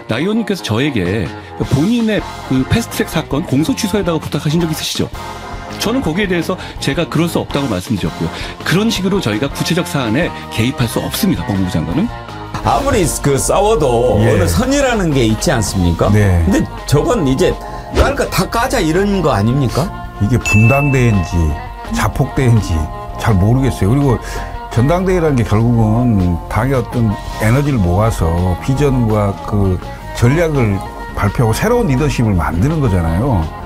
나 의원님께서 저에게 본인의 그 패스트트랙 사건 공소 취소에다가 부탁하신 적 있으시죠? 저는 거기에 대해서 제가 그럴 수 없다고 말씀드렸고요. 그런 식으로 저희가 구체적 사안에 개입할 수 없습니다. 법무부 장관은. 아무리 그 싸워도 어느 선이라는 게 있지 않습니까? 네. 근데 저건 이제 깔 거 다 까자 이런 거 아닙니까? 이게 분당대회인지 자폭대회인지 잘 모르겠어요. 그리고 전당대회라는 게 결국은 당의 어떤 에너지를 모아서 비전과 그 전략을 발표하고 새로운 리더십을 만드는 거잖아요.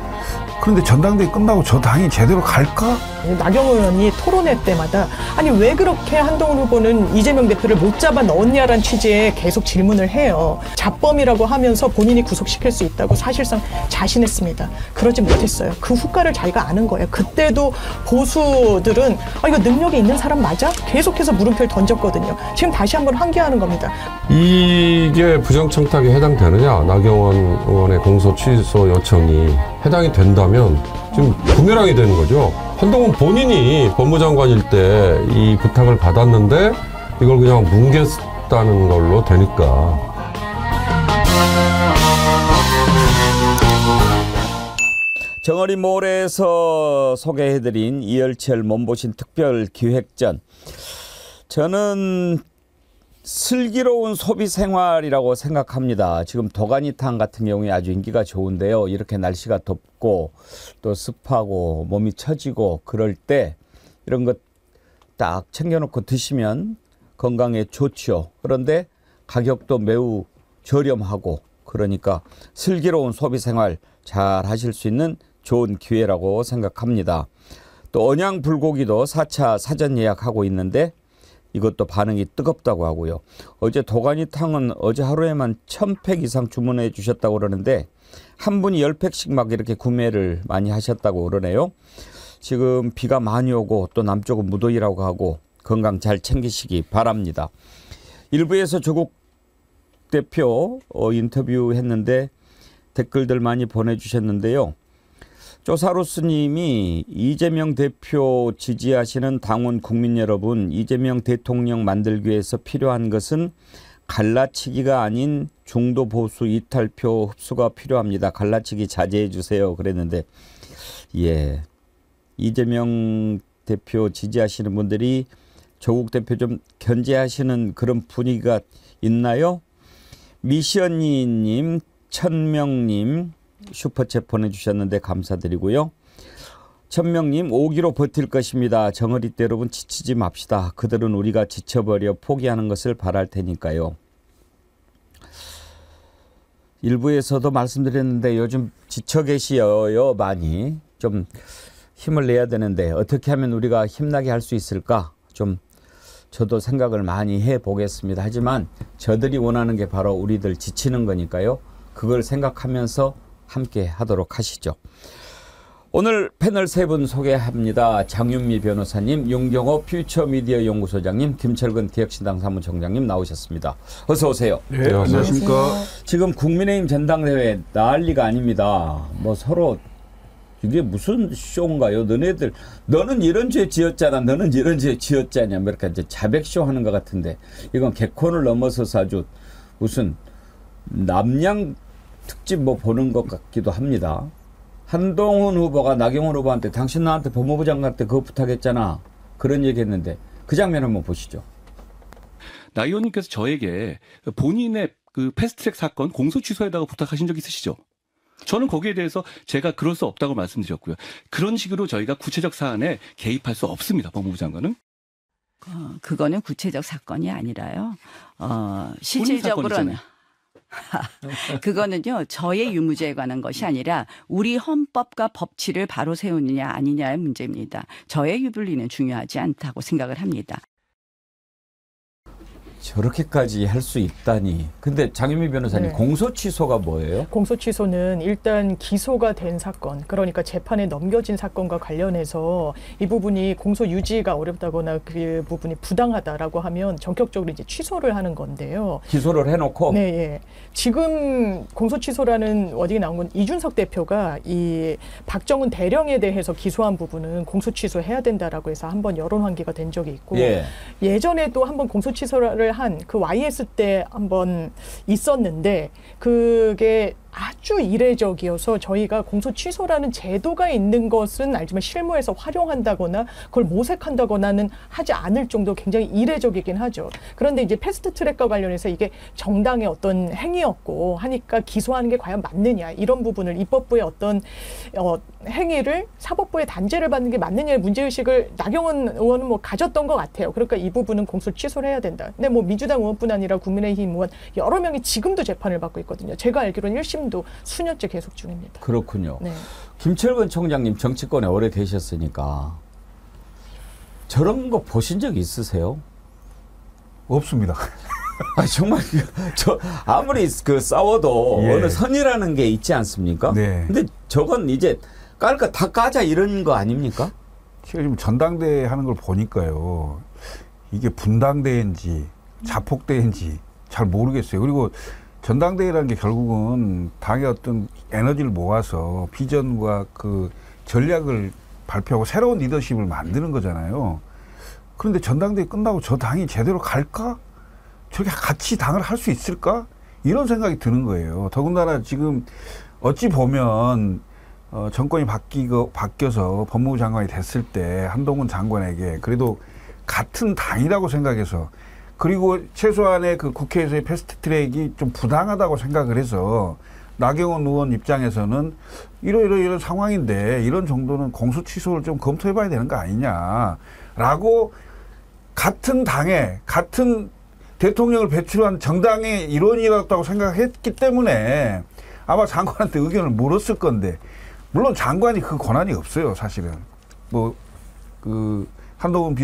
그런데 전당대회 끝나고 저 당이 제대로 갈까? 나경원 의원이 토론회 때마다 아니 왜 그렇게 한동훈 후보는 이재명 대표를 못 잡아 넣었냐라는 취지의 계속 질문을 해요. 자범이라고 하면서 본인이 구속시킬 수 있다고 사실상 자신했습니다. 그러지 못했어요. 그 후과를 자기가 아는 거예요. 그때도 보수들은 이거 능력이 있는 사람 맞아? 계속해서 물음표를 던졌거든요. 지금 다시 한번 환기하는 겁니다. 이게 부정청탁에 해당되느냐? 나경원 의원의 공소 취소 요청이 해당이 된다면 지금 부메랑이 되는 거죠. 한동훈 본인이 법무장관일 때 이 부탁을 받았는데 이걸 그냥 뭉갰다는 걸로 되니까. 정어리 몰에서 소개해드린 이열치열 몸보신 특별기획전. 저는 슬기로운 소비생활이라고 생각합니다. 지금 도가니탕 같은 경우에 아주 인기가 좋은데요. 이렇게 날씨가 덥고 또 습하고 몸이 처지고 그럴 때 이런 것 딱 챙겨놓고 드시면 건강에 좋죠. 그런데 가격도 매우 저렴하고 그러니까 슬기로운 소비생활 잘 하실 수 있는 좋은 기회라고 생각합니다. 또 언양 불고기도 4차 사전 예약하고 있는데 이것도 반응이 뜨겁다고 하고요. 어제 도가니탕은 어제 하루에만 1000팩 이상 주문해 주셨다고 그러는데 한 분이 10팩씩 막 이렇게 구매를 많이 하셨다고 그러네요. 지금 비가 많이 오고 또 남쪽은 무더위라고 하고 건강 잘 챙기시기 바랍니다. 일부에서 조국 대표 인터뷰했는데 댓글들 많이 보내주셨는데요. 쪼사로스님이 이재명 대표 지지하시는 당원 국민 여러분, 이재명 대통령 만들기 위해서 필요한 것은 갈라치기가 아닌 중도 보수 이탈표 흡수가 필요합니다. 갈라치기 자제해 주세요. 그랬는데 예, 이재명 대표 지지하시는 분들이 조국 대표 좀 견제하시는 그런 분위기가 있나요? 미션이님, 천명님 슈퍼챗 보내주셨는데 감사드리고요. 천명님 5기로 버틸 것입니다. 정어리 때 여러분 지치지 맙시다. 그들은 우리가 지쳐버려 포기하는 것을 바랄 테니까요. 일부에서도 말씀드렸는데 요즘 지쳐 계시어요. 많이 좀 힘을 내야 되는데 어떻게 하면 우리가 힘나게 할 수 있을까? 좀 저도 생각을 많이 해보겠습니다. 하지만 저들이 원하는 게 바로 우리들 지치는 거니까요. 그걸 생각하면서 함께 하도록 하시죠. 오늘 패널 세 분 소개합니다. 장윤미 변호사님, 윤경호 퓨처미디어 연구소장님, 김철근 기획신당 사무총장님 나오셨습니다. 어서 오세요. 네, 안녕하십니까. 지금 국민의힘 전당대회 난리가 아닙니다. 뭐 서로 이게 무슨 쇼인가요? 너는 이런 죄 지었잖아. 너는 이런 죄 지었잖아. 뭐 이렇게 이제 자백쇼 하는 것 같은데 이건 개콘을 넘어서서 아주 무슨 남양 특집 뭐 보는 것 같기도 합니다. 한동훈 후보가 나경원 후보한테 당신 나한테 법무부 장관한테 그거 부탁했잖아. 그런 얘기 했는데 그 장면 한번 보시죠. 나 의원님께서 저에게 본인의 그 패스트트랙 사건 공소 취소에다가 부탁하신 적 있으시죠? 저는 거기에 대해서 제가 그럴 수 없다고 말씀드렸고요. 그런 식으로 저희가 구체적 사안에 개입할 수 없습니다. 법무부 장관은. 그거는 구체적 사건이 아니라요. 실질적으로는 그거는요. 저의 유무죄에 관한 것이 아니라 우리 헌법과 법치를 바로 세우느냐 아니냐의 문제입니다. 저의 유불리는 중요하지 않다고 생각을 합니다. 저렇게까지 할 수 있다니. 근데 장윤미 변호사님, 네. 공소 취소가 뭐예요? 공소 취소는 일단 기소가 된 사건, 그러니까 재판에 넘겨진 사건과 관련해서 이 부분이 공소 유지가 어렵다거나 그 부분이 부당하다라고 하면 전격적으로 이제 취소를 하는 건데요. 기소를 해놓고. 네, 예. 지금 공소 취소라는 워딩이 나온 건 이준석 대표가 이 박정훈 대령에 대해서 기소한 부분은 공소 취소해야 된다라고 해서 한번 여론 환기가 된 적이 있고 예. 예전에도 한번 공소 취소를 수사를 한 그 YS 때 한번 있었는데 그게 아주 이례적이어서 저희가 공소 취소라는 제도가 있는 것은 알지만 실무에서 활용한다거나 그걸 모색한다거나는 하지 않을 정도 굉장히 이례적이긴 하죠. 그런데 이제 패스트 트랙과 관련해서 이게 정당의 어떤 행위였고 하니까 기소하는 게 과연 맞느냐 이런 부분을 입법부의 어떤 행위를 사법부의 단죄를 받는 게 맞느냐의 문제의식을 나경원 의원은 뭐 가졌던 것 같아요. 그러니까 이 부분은 공소 취소를 해야 된다. 근데 뭐 민주당 의원뿐 아니라 국민의힘 의원 여러 명이 지금도 재판을 받고 있거든요. 제가 알기로는 1심도 수년째 계속 중입니다. 그렇군요. 네. 김철근 총장님 정치권에 오래 되셨으니까 저런 거 보신 적 있으세요? 없습니다. 아, 정말 저 아무리 그 싸워도 예. 어느 선이라는 게 있지 않습니까? 네. 근데 저건 이제 깔 거 다 까자 이런 거 아닙니까? 제가 지금 전당대회 하는 걸 보니까요. 이게 분당대회인지 자폭대회인지 잘 모르겠어요. 그리고 전당대회라는 게 결국은 당의 어떤 에너지를 모아서 비전과 그 전략을 발표하고 새로운 리더십을 만드는 거잖아요. 그런데 전당대회 끝나고 저 당이 제대로 갈까? 저렇게 같이 당을 할 수 있을까? 이런 생각이 드는 거예요. 더군다나 지금 어찌 보면 정권이 바뀌어서 법무부 장관이 됐을 때 한동훈 장관에게 그래도 같은 당이라고 생각해서 그리고 최소한의 그 국회에서의 패스트트랙이 좀 부당하다고 생각을 해서 나경원 의원 입장에서는 이런 상황인데 이런 정도는 공소 취소를 좀 검토해봐야 되는 거 아니냐라고 같은 당에 같은 대통령을 배출한 정당의 일원이었다고 생각했기 때문에 아마 장관한테 의견을 물었을 건데 물론 장관이 그 권한이 없어요. 사실은 뭐 그 한동훈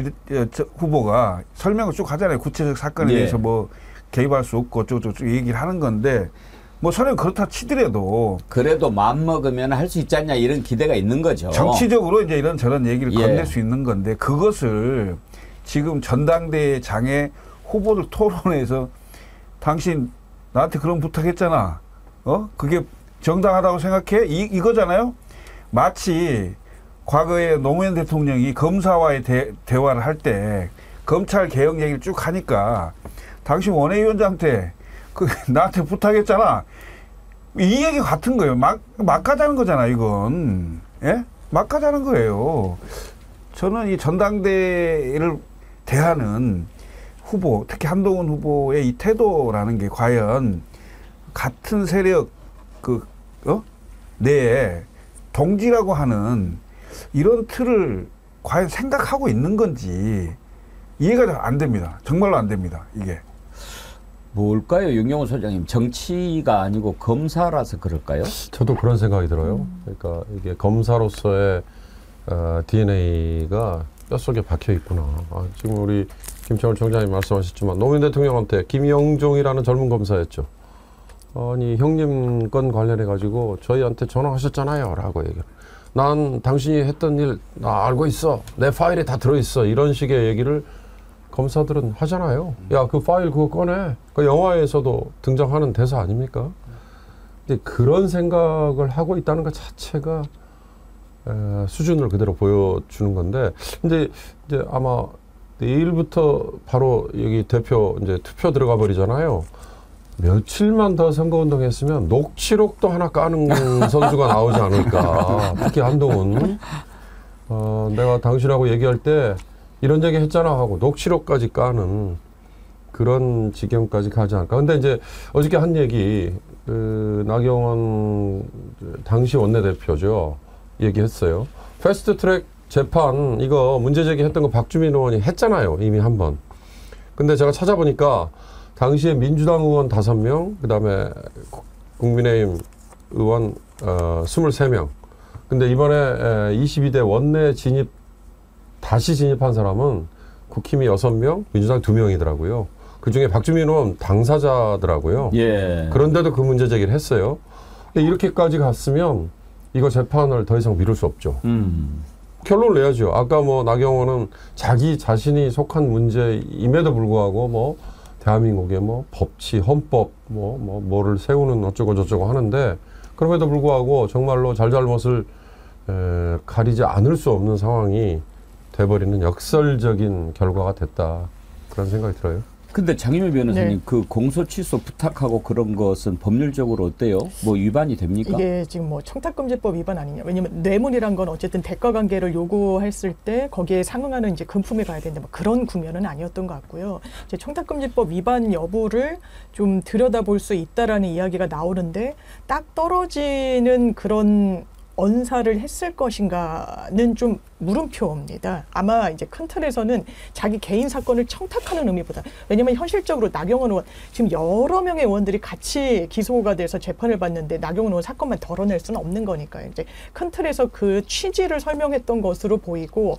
후보가 설명을 쭉 하잖아요. 구체적 사건에 예. 대해서 뭐 개입할 수 없고 어쩌고저쩌고 얘기를 하는 건데 뭐 설령 그렇다 치더라도 그래도 마음 먹으면 할 수 있지 않냐 이런 기대가 있는 거죠. 정치적으로 이제 이런 저런 얘기를 예. 건넬 수 있는 건데 그것을 지금 전당대회장에 후보들 토론에서 당신 나한테 그런 부탁했잖아. 그게 정당하다고 생각해? 이거잖아요. 마치 과거에 노무현 대통령이 검사와의 대화를 할 때 검찰 개혁 얘기를 쭉 하니까 당신 원외위원장한테 나한테 부탁했잖아. 이 얘기 같은 거예요. 막 하자는 거잖아, 이건. 예? 막 하자는 거예요. 저는 이 전당대회를 대하는 후보, 특히 한동훈 후보의 이 태도라는 게 과연 같은 세력 내에 동지라고 하는 이런 틀을 과연 생각하고 있는 건지 이해가 안 됩니다. 정말로 안 됩니다. 이게. 뭘까요, 윤경호 소장님? 정치가 아니고 검사라서 그럴까요? 저도 그런 생각이 들어요. 그러니까 이게 검사로서의 DNA가 뼛속에 박혀 있구나. 지금 우리 김철근 총장님 말씀하셨지만 노무현 대통령한테 김영종이라는 젊은 검사였죠. 아니 형님 건 관련해 가지고 저희한테 전화하셨잖아요 라고 얘기를. 난 당신이 했던 일 나 알고 있어. 내 파일에 다 들어있어. 이런 식의 얘기를 검사들은 하잖아요. 야, 그 파일 그거 꺼내. 그 영화에서도 등장하는 대사 아닙니까? 이제 그런 생각을 하고 있다는 것 자체가 수준을 그대로 보여주는 건데, 근데 이제 아마 내일부터 바로 여기 대표 이제 투표 들어가 버리잖아요. 며칠만 더 선거운동 했으면 녹취록도 하나 까는 선수가 나오지 않을까. 특히 한동훈. 내가 당신하고 얘기할 때 이런 얘기 했잖아 하고 녹취록까지 까는 그런 지경까지 가지 않을까. 근데 이제 어저께 한 얘기, 나경원 당시 원내대표죠. 얘기했어요. 패스트 트랙 재판 이거 문제 제기했던 거 박주민 의원이 했잖아요. 이미 한 번. 근데 제가 찾아보니까 당시에 민주당 의원 5명, 그 다음에 국민의힘 의원 23명. 근데 이번에 22대 원내 다시 진입한 사람은 국힘이 6명, 민주당 2명이더라고요. 그 중에 박주민 의원 당사자더라고요. 예. 그런데도 그 문제 제기를 했어요. 근데 이렇게까지 갔으면 이거 재판을 더 이상 미룰 수 없죠. 결론을 내야죠. 아까 뭐 나경원은 자기 자신이 속한 문제임에도 불구하고 뭐 대한민국의 뭐 법치, 헌법, 뭐를 세우는 어쩌고 저쩌고 하는데 그럼에도 불구하고 정말로 잘잘못을 가리지 않을 수 없는 상황이 돼버리는 역설적인 결과가 됐다. 그런 생각이 들어요. 근데 장희명 변호사님 네. 그 공소 취소 부탁하고 그런 것은 법률적으로 어때요? 뭐 위반이 됩니까? 이게 지금 뭐 청탁금지법 위반 아니냐. 왜냐면 뇌물이란 건 어쨌든 대가 관계를 요구했을 때 거기에 상응하는 이제 금품이 가야 되는데 뭐 그런 국면은 아니었던 것 같고요. 이제 청탁금지법 위반 여부를 좀 들여다볼 수 있다라는 이야기가 나오는데 딱 떨어지는 그런 언사를 했을 것인가는 좀 물음표입니다. 아마 이제 큰 틀에서는 자기 개인 사건을 청탁하는 의미보다, 왜냐하면 현실적으로 나경원 의원 지금 여러 명의 의원들이 같이 기소가 돼서 재판을 받는데 나경원 의원 사건만 덜어낼 수는 없는 거니까요. 이제 큰 틀에서 그 취지를 설명했던 것으로 보이고,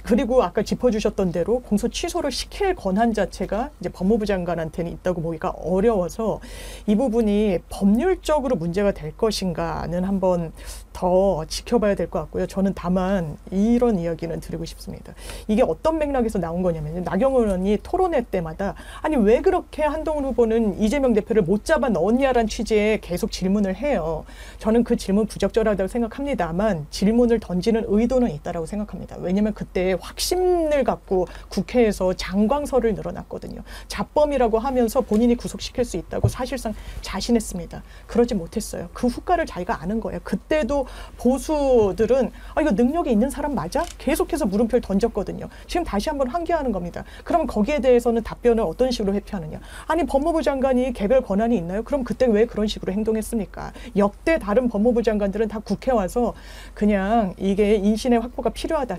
그리고 아까 짚어주셨던 대로 공소 취소를 시킬 권한 자체가 이제 법무부 장관한테는 있다고 보기가 어려워서 이 부분이 법률적으로 문제가 될 것인가는 한번 더 지켜봐야 될 것 같고요. 저는 다만 이런 이야기는 드리고 싶습니다. 이게 어떤 맥락에서 나온 거냐면 나경원 의원이 토론회 때마다 아니 왜 그렇게 한동훈 후보는 이재명 대표를 못 잡아 넣었냐라는 취지의 계속 질문을 해요. 저는 그 질문 부적절하다고 생각합니다만 질문을 던지는 의도는 있다라고 생각합니다. 왜냐하면 그때 확신을 갖고 국회에서 장광설을 늘어났거든요. 잡범이라고 하면서 본인이 구속시킬 수 있다고 사실상 자신했습니다. 그러지 못했어요. 그 후과를 자기가 아는 거예요. 그때도 보수들은 아 이거 능력이 있는 사람 맞아? 계속해서 물음표를 던졌거든요. 지금 다시 한번 환기하는 겁니다. 그러면 거기에 대해서는 답변을 어떤 식으로 회피하느냐. 아니 법무부 장관이 개별 권한이 있나요? 그럼 그때 왜 그런 식으로 행동했습니까? 역대 다른 법무부 장관들은 다 국회 와서 그냥 이게 인신의 확보가 필요하다.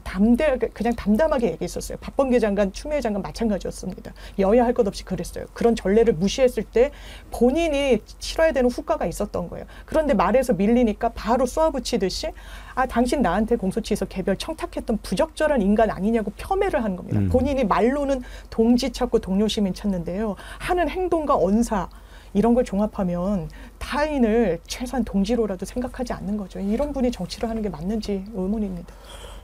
그냥 담담하게 얘기했었어요. 박범계 장관, 추미애 장관 마찬가지였습니다. 여야 할 것 없이 그랬어요. 그런 전례를 무시했을 때 본인이 치러야 되는 후과가 있었던 거예요. 그런데 말에서 밀리니까 바로 쏘아붙이듯이 아 당신 나한테 공소취에서 개별 청탁했던 부적절한 인간 아니냐고 폄훼를 하는 겁니다. 본인이 말로는 동지 찾고 동료 시민 찾는데요. 하는 행동과 언사 이런 걸 종합하면 타인을 최소한 동지로라도 생각하지 않는 거죠. 이런 분이 정치를 하는 게 맞는지 의문입니다.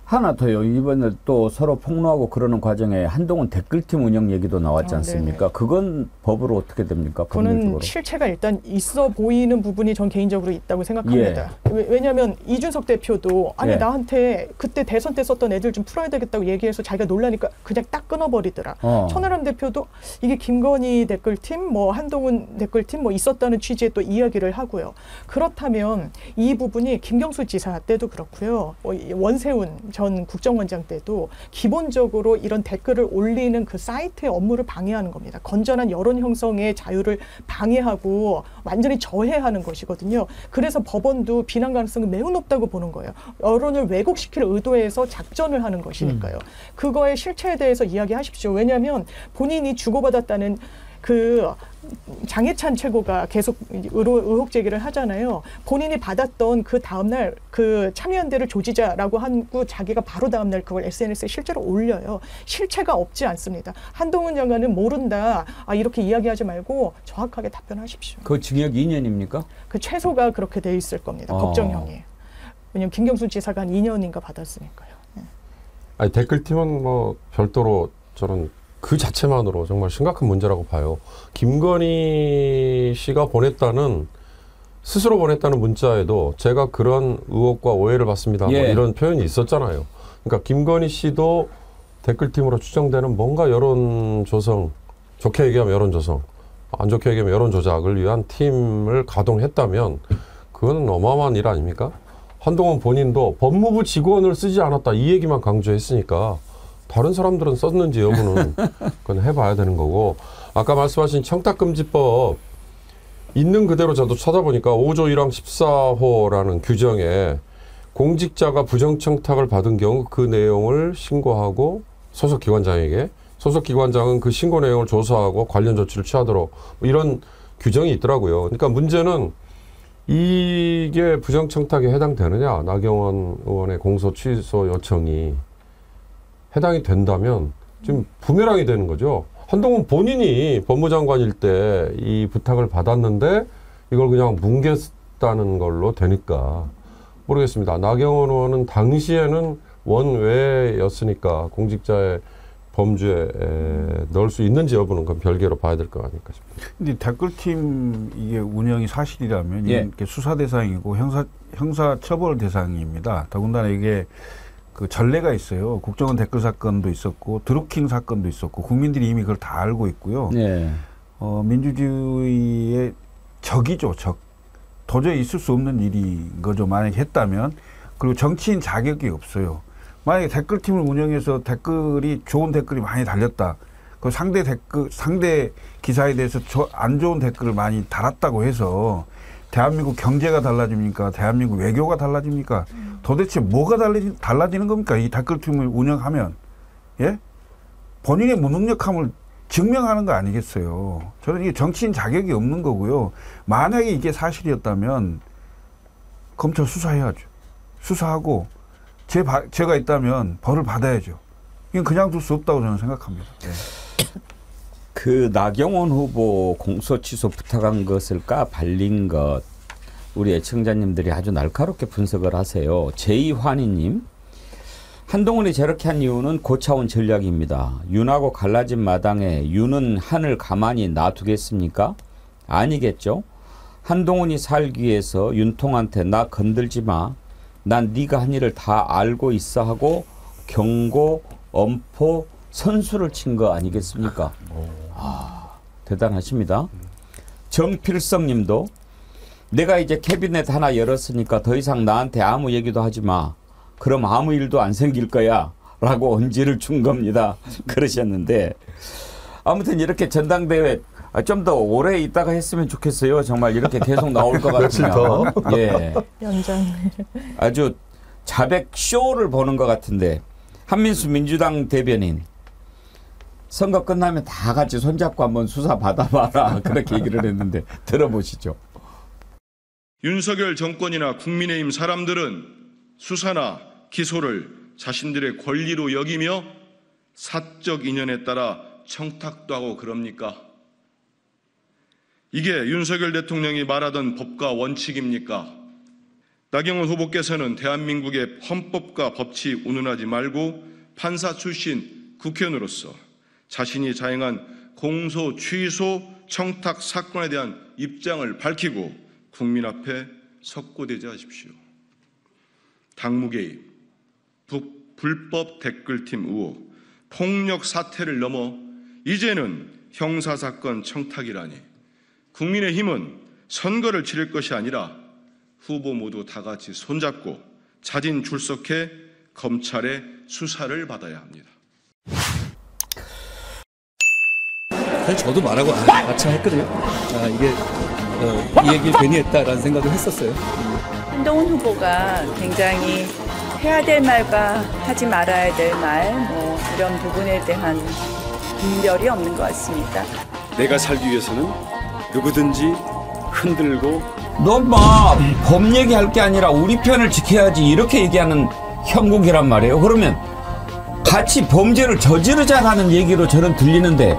하나 더요. 이번에 또 서로 폭로하고 그러는 과정에 한동훈 댓글팀 운영 얘기도 나왔지 않습니까? 그건 법으로 어떻게 됩니까? 그거는 법률적으로. 실체가 일단 있어 보이는 부분이 전 개인적으로 있다고 생각합니다. 왜냐하면 이준석 대표도 아니 예. 나한테 그때 대선 때 썼던 애들 좀 풀어야 되겠다고 얘기해서 자기가 놀라니까 그냥 딱 끊어버리더라. 천하람 대표도 이게 김건희 댓글팀, 뭐 한동훈 댓글팀 뭐 있었다는 취지의 또 이야기를 하고요. 그렇다면 이 부분이 김경수 지사 때도 그렇고요. 원세훈 전 국정원장 때도 기본적으로 이런 댓글을 올리는 그 사이트의 업무를 방해하는 겁니다. 건전한 여론 형성의 자유를 방해하고 완전히 저해하는 것이거든요. 그래서 법원도 비난 가능성이 매우 높다고 보는 거예요. 여론을 왜곡시킬 의도에서 작전을 하는 것이니까요. 그거의 실체에 대해서 이야기하십시오. 왜냐하면 본인이 주고받았다는 그 장해찬 최고가 계속 의혹 제기를 하잖아요. 본인이 받았던 그 다음날 그 참여연대를 조지자라고 하고 자기가 바로 다음날 그걸 SNS에 실제로 올려요. 실체가 없지 않습니다. 한동훈 장관은 모른다. 아, 이렇게 이야기하지 말고 정확하게 답변하십시오. 그 징역 2년입니까? 그 최소가 그렇게 돼 있을 겁니다. 법정형이. 왜냐하면 김경수 지사가 한 2년인가 받았으니까요. 네. 아니 댓글팀은 뭐 별도로 저는 그 자체만으로 정말 심각한 문제라고 봐요. 김건희 씨가 스스로 보냈다는 문자에도 제가 그런 의혹과 오해를 받습니다. 뭐 이런 표현이 있었잖아요. 그러니까 김건희 씨도 댓글팀으로 추정되는 뭔가 여론 조성, 좋게 얘기하면 여론 조성, 안 좋게 얘기하면 여론 조작을 위한 팀을 가동했다면 그건 어마어마한 일 아닙니까? 한동훈 본인도 법무부 직원을 쓰지 않았다 이 얘기만 강조했으니까 다른 사람들은 썼는지 여부는 그건 해봐야 되는 거고, 아까 말씀하신 청탁금지법 있는 그대로 저도 찾아보니까 5조 1항 14호라는 규정에 공직자가 부정청탁을 받은 경우 그 내용을 신고하고 소속기관장에게, 소속기관장은 그 신고 내용을 조사하고 관련 조치를 취하도록 이런 규정이 있더라고요. 그러니까 문제는 이게 부정청탁에 해당되느냐, 나경원 의원의 공소 취소 요청이 해당이 된다면 지금 부메랑이 되는 거죠. 한동훈 본인이 법무장관일 때 이 부탁을 받았는데 이걸 그냥 뭉갰다는 걸로 되니까 모르겠습니다. 나경원 의원은 당시에는 원외였으니까 공직자의 범죄에 넣을 수 있는지 여부는 그건 별개로 봐야 될 거 아닐까 싶습니다. 근데 댓글팀 이게 운영이 사실이라면 이게 수사 대상이고 형사 처벌 대상입니다. 더군다나 이게 그 전례가 있어요. 국정원 댓글 사건도 있었고 드루킹 사건도 있었고 국민들이 이미 그걸 다 알고 있고요. 네. 민주주의의 적이죠, 적. 도저히 있을 수 없는 일인 거죠. 만약에 했다면. 그리고 정치인 자격이 없어요. 만약에 댓글팀을 운영해서 좋은 댓글이 많이 달렸다. 그 상대 기사에 대해서 안 좋은 댓글을 많이 달았다고 해서 대한민국 경제가 달라집니까? 대한민국 외교가 달라집니까? 도대체 뭐가 달라지는 겁니까? 이 댓글팀을 운영하면. 예? 본인의 무능력함을 증명하는 거 아니겠어요. 저는 이게 정치인 자격이 없는 거고요. 만약에 이게 사실이었다면 검찰 수사해야죠. 수사하고 죄가 있다면 벌을 받아야죠. 이건 그냥 둘 수 없다고 저는 생각합니다. 네. 그 나경원 후보 공소 취소 부탁한 것을 까발린 것 우리 애청자님들이 아주 날카롭게 분석을 하세요. 제2환희님, 한동훈이 저렇게 한 이유는 고차원 전략입니다. 윤하고 갈라진 마당에 윤은 한을 가만히 놔두겠습니까? 아니겠죠. 한동훈이 살기 위해서 윤통한테 나 건들지 마. 난 네가 한 일을 다 알고 있어 하고 경고, 엄포, 선수를 친 거 아니겠습니까? 대단하십니다. 정필성 님도 내가 이제 캐비넷 하나 열었으니까 더 이상 나한테 아무 얘기도 하지 마. 그럼 아무 일도 안 생길 거야. 라고 언지를 준 겁니다. 그러셨는데 아무튼 이렇게 전당대회 좀 더 오래 있다가 했으면 좋겠어요. 정말 이렇게 계속 나올 것 같으면. 예. 연장. 아주 자백 쇼를 보는 것 같은데 한민수 민주당 대변인 선거 끝나면 다 같이 손잡고 한번 수사 받아봐라 그렇게 얘기를 했는데 들어보시죠. 윤석열 정권이나 국민의힘 사람들은 수사나 기소를 자신들의 권리로 여기며 사적 인연에 따라 청탁도 하고 그럽니까? 이게 윤석열 대통령이 말하던 법과 원칙입니까? 나경원 후보께서는 대한민국의 헌법과 법칙 운운하지 말고 판사 출신 국회의원으로서 자신이 자행한 공소 취소 청탁 사건에 대한 입장을 밝히고 국민 앞에 석고대죄하십시오. 당무 개입, 불법 댓글팀 의혹, 폭력 사태를 넘어 이제는 형사사건 청탁이라니 국민의힘은 선거를 치를 것이 아니라 후보 모두 다 같이 손잡고 자진 출석해 검찰의 수사를 받아야 합니다. 사실 저도 말하고 마침 했거든요. 이 얘기를 괜히 했다라는 생각을 했었어요. 한동훈 후보가 굉장히 해야 될 말과 하지 말아야 될 말, 이런 부분에 대한 분별이 없는 것 같습니다. 내가 살기 위해서는 누구든지 흔들고 너 막 법 얘기할 게 아니라 우리 편을 지켜야지 이렇게 얘기하는 형국이란 말이에요. 그러면 같이 범죄를 저지르자라는 얘기로 저는 들리는데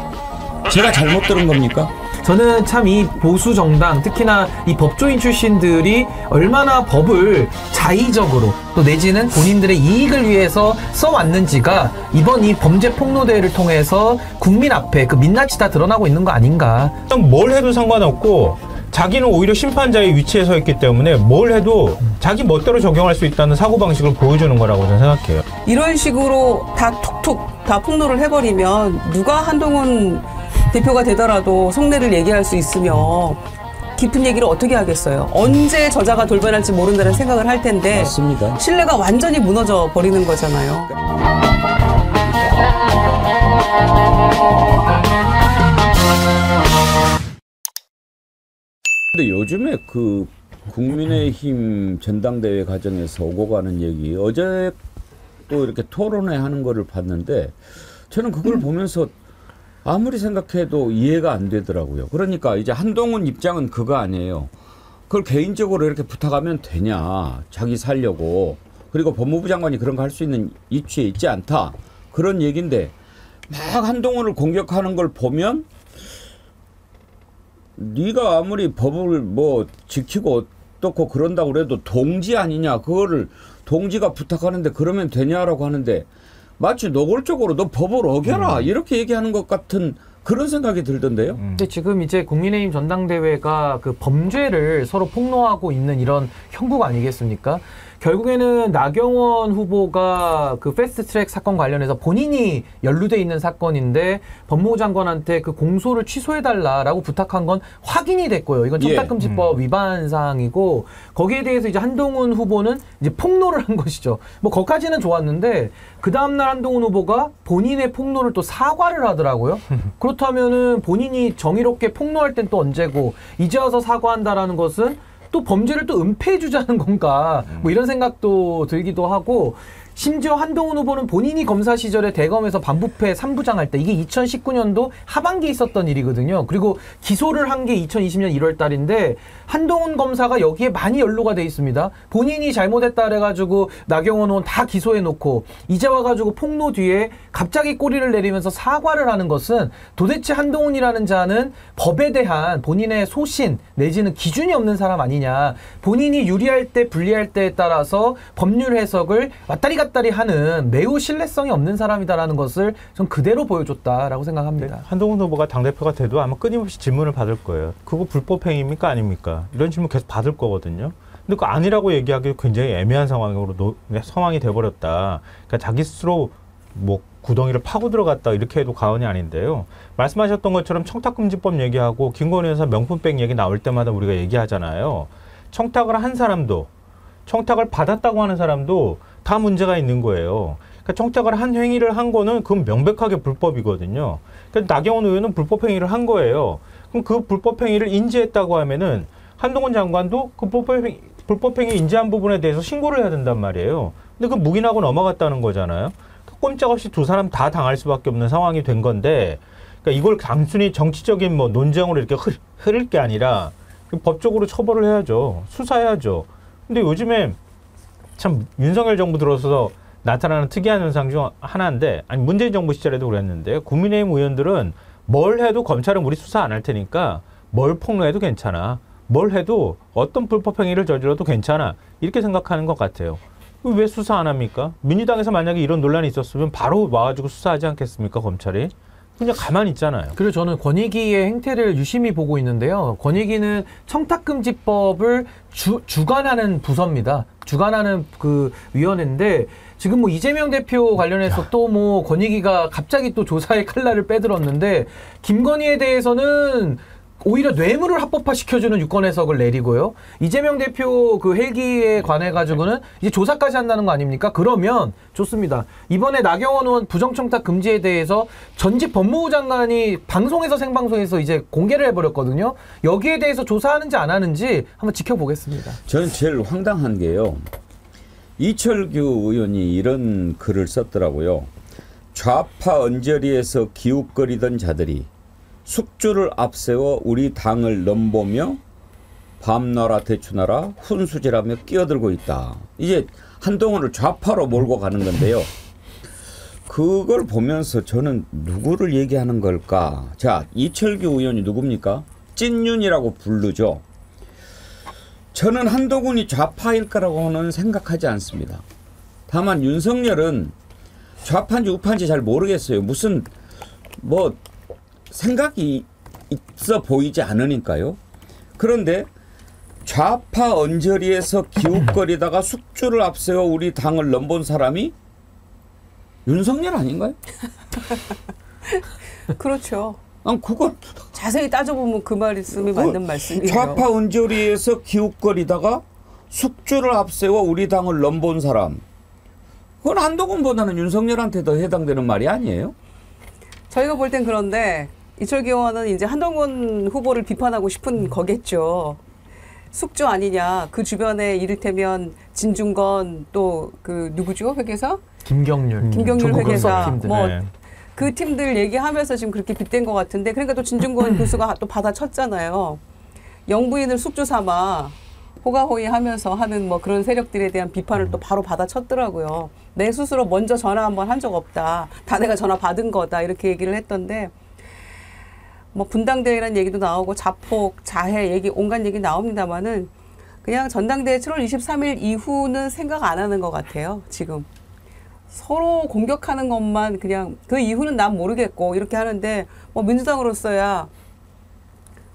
제가 잘못 들은 겁니까? 저는 참 이 보수 정당, 특히나 이 법조인 출신들이 얼마나 법을 자의적으로 또 내지는 본인들의 이익을 위해서 써왔는지가 이번 이 범죄 폭로대회를 통해서 국민 앞에 그 민낯이 다 드러나고 있는 거 아닌가. 뭘 해도 상관없고 자기는 오히려 심판자의 위치에 서 있기 때문에 뭘 해도 자기 멋대로 적용할 수 있다는 사고방식을 보여주는 거라고 저는 생각해요. 이런 식으로 다 톡톡 다 폭로를 해버리면 누가 한동훈 대표가 되더라도 속내를 얘기할 수 있으며 깊은 얘기를 어떻게 하겠어요. 언제 저자가 돌변할지 모른다는 생각을 할 텐데 맞습니다. 신뢰가 완전히 무너져 버리는 거잖아요. 근데 요즘에 그 국민의힘 전당대회 과정에서 오고 가는 얘기 어제 또 이렇게 토론회 하는 거를 봤는데 저는 그걸 보면서 아무리 생각해도 이해가 안 되더라고요. 그러니까 이제 한동훈 입장은 그거 아니에요. 그걸 개인적으로 이렇게 부탁하면 되냐. 자기 살려고. 그리고 법무부 장관이 그런 거 할 수 있는 이치에 있지 않다. 그런 얘기인데 막 한동훈을 공격하는 걸 보면 네가 아무리 법을 지키고 어떻고 그런다고 그래도 동지 아니냐. 그거를 동지가 부탁하는데 그러면 되냐라고 하는데 마치 노골적으로 너 법을 어겨라 이렇게 얘기하는 것 같은 그런 생각이 들던데요. 근데 지금 이제 국민의힘 전당대회가 그 범죄를 서로 폭로하고 있는 이런 형국 아니겠습니까? 결국에는 나경원 후보가 그 패스트트랙 사건 관련해서 본인이 연루돼 있는 사건인데 법무부 장관한테 그 공소를 취소해달라라고 부탁한 건 확인이 됐고요. 이건 청탁금지법 위반 사항이고 거기에 대해서 이제 한동훈 후보는 이제 폭로를 한 것이죠. 뭐 거기까지는 좋았는데 그 다음날 한동훈 후보가 본인의 폭로를 또 사과를 하더라고요. 그렇다면은 본인이 정의롭게 폭로할 땐 또 언제고 이제 와서 사과한다라는 것은 또 범죄를 또 은폐해 주자는 건가 뭐 이런 생각도 들기도 하고 심지어 한동훈 후보는 본인이 검사 시절에 대검에서 반부패 3부장 할 때 이게 2019년도 하반기에 있었던 일이거든요. 그리고 기소를 한 게 2020년 1월 달인데 한동훈 검사가 여기에 많이 연루가 돼 있습니다. 본인이 잘못했다 그래가지고 나경원 의원 다 기소해놓고 이제 와가지고 폭로 뒤에 갑자기 꼬리를 내리면서 사과를 하는 것은 도대체 한동훈이라는 자는 법에 대한 본인의 소신 내지는 기준이 없는 사람 아니냐. 본인이 유리할 때 불리할 때에 따라서 법률 해석을 왔다리 갔다리 하는 매우 신뢰성이 없는 사람이다라는 것을 좀 그대로 보여줬다라고 생각합니다. 한동훈 후보가 당대표가 돼도 아마 끊임없이 질문을 받을 거예요. 그거 불법행위입니까 아닙니까? 이런 질문 계속 받을 거거든요. 근데 그 아니라고 얘기하기 굉장히 애매한 상황이 돼버렸다. 그러니까 자기 스스로 뭐 구덩이를 파고 들어갔다 이렇게 해도 과언이 아닌데요. 말씀하셨던 것처럼 청탁금지법 얘기하고 김건희 여사 명품백 얘기 나올 때마다 우리가 얘기하잖아요. 청탁을 한 사람도 청탁을 받았다고 하는 사람도 다 문제가 있는 거예요. 그러니까 청탁을 한 행위를 한 거는 그건 명백하게 불법이거든요. 그러니까 나경원 의원은 불법 행위를 한 거예요. 그럼 그 불법 행위를 인지했다고 하면은 한동훈 장관도 그 불법 행위 인지한 부분에 대해서 신고를 해야 된단 말이에요. 근데 그 묵인하고 넘어갔다는 거잖아요. 꼼짝없이 두 사람 다 당할 수밖에 없는 상황이 된 건데, 그러니까 이걸 단순히 정치적인 뭐 논쟁으로 이렇게 흐를 게 아니라 법적으로 처벌을 해야죠. 수사해야죠. 근데 요즘에 참 윤석열 정부 들어서서 나타나는 특이한 현상 중 하나인데, 아니 문재인 정부 시절에도 그랬는데, 국민의힘 의원들은 뭘 해도 검찰은 우리 수사 안 할 테니까 뭘 폭로해도 괜찮아. 뭘 해도 어떤 불법 행위를 저질러도 괜찮아. 이렇게 생각하는 것 같아요. 왜 수사 안 합니까? 민주당에서 만약에 이런 논란이 있었으면 바로 와가지고 수사하지 않겠습니까, 검찰이? 그냥 가만히 있잖아요. 그리고 저는 권익위의 행태를 유심히 보고 있는데요. 권익위는 청탁금지법을 주관하는 부서입니다. 주관하는 그 위원회인데 지금 뭐 이재명 대표 관련해서 또 뭐 권익위가 갑자기 또 조사의 칼날을 빼들었는데 김건희에 대해서는 오히려 뇌물을 합법화시켜주는 유권 해석을 내리고요. 이재명 대표 그 헬기에 관해 가지고는 이제 조사까지 한다는 거 아닙니까? 그러면 좋습니다. 이번에 나경원 의원 부정청탁 금지에 대해서 전직 법무부 장관이 방송에서 생방송에서 이제 공개를 해버렸거든요. 여기에 대해서 조사하는지 안 하는지 한번 지켜보겠습니다. 저는 제일 황당한 게요. 이철규 의원이 이런 글을 썼더라고요. 좌파 언저리에서 기웃거리던 자들이 숙주를 앞세워 우리 당을 넘보며 밤나라 대추나라 훈수질하며 끼어들고 있다. 이제 한동훈을 좌파로 몰고 가는 건데요. 그걸 보면서 저는 누구를 얘기하는 걸까? 자, 이철규 의원이 누굽니까? 찐윤이라고 부르죠. 저는 한동훈이 좌파일 거라고는 생각하지 않습니다. 다만 윤석열은 좌파인지 우파인지 잘 모르겠어요. 무슨 뭐 생각이 있어 보이지 않으니까요. 그런데 좌파 언저리에서 기웃거리다가 숙주를 앞세워 우리 당을 넘본 사람이 윤석열 아닌가요? 그렇죠. 그건 자세히 따져보면 그 말씀이 맞는 말씀이에요. 좌파 언저리에서 기웃거리다가 숙주를 앞세워 우리 당을 넘본 사람. 그건 한동훈보다는 윤석열한테 더 해당되는 말이 아니에요? 저희가 볼 땐 그런데 이철규 의원은 이제 한동훈 후보를 비판하고 싶은 거겠죠. 숙주 아니냐. 그 주변에 이를테면 진중건 또 그 누구죠? 회계사? 김경률 회계사. 팀들. 뭐 그 팀들 얘기하면서 지금 그렇게 빗댄 것 같은데, 그러니까 또 진중건 교수가 또 받아쳤잖아요. 영부인을 숙주 삼아 호가호위하면서 하는 뭐 그런 세력들에 대한 비판을 또 바로 받아쳤더라고요. 내 스스로 먼저 전화 한번 한 적 없다. 다 내가 전화 받은 거다. 이렇게 얘기를 했던데, 뭐 분당대회라는 얘기도 나오고 자폭, 자해 얘기, 온갖 얘기 나옵니다만은 그냥 전당대회 7월 23일 이후는 생각 안 하는 것 같아요. 지금 서로 공격하는 것만 그냥 그 이유는 난 모르겠고 이렇게 하는데 뭐 민주당으로서야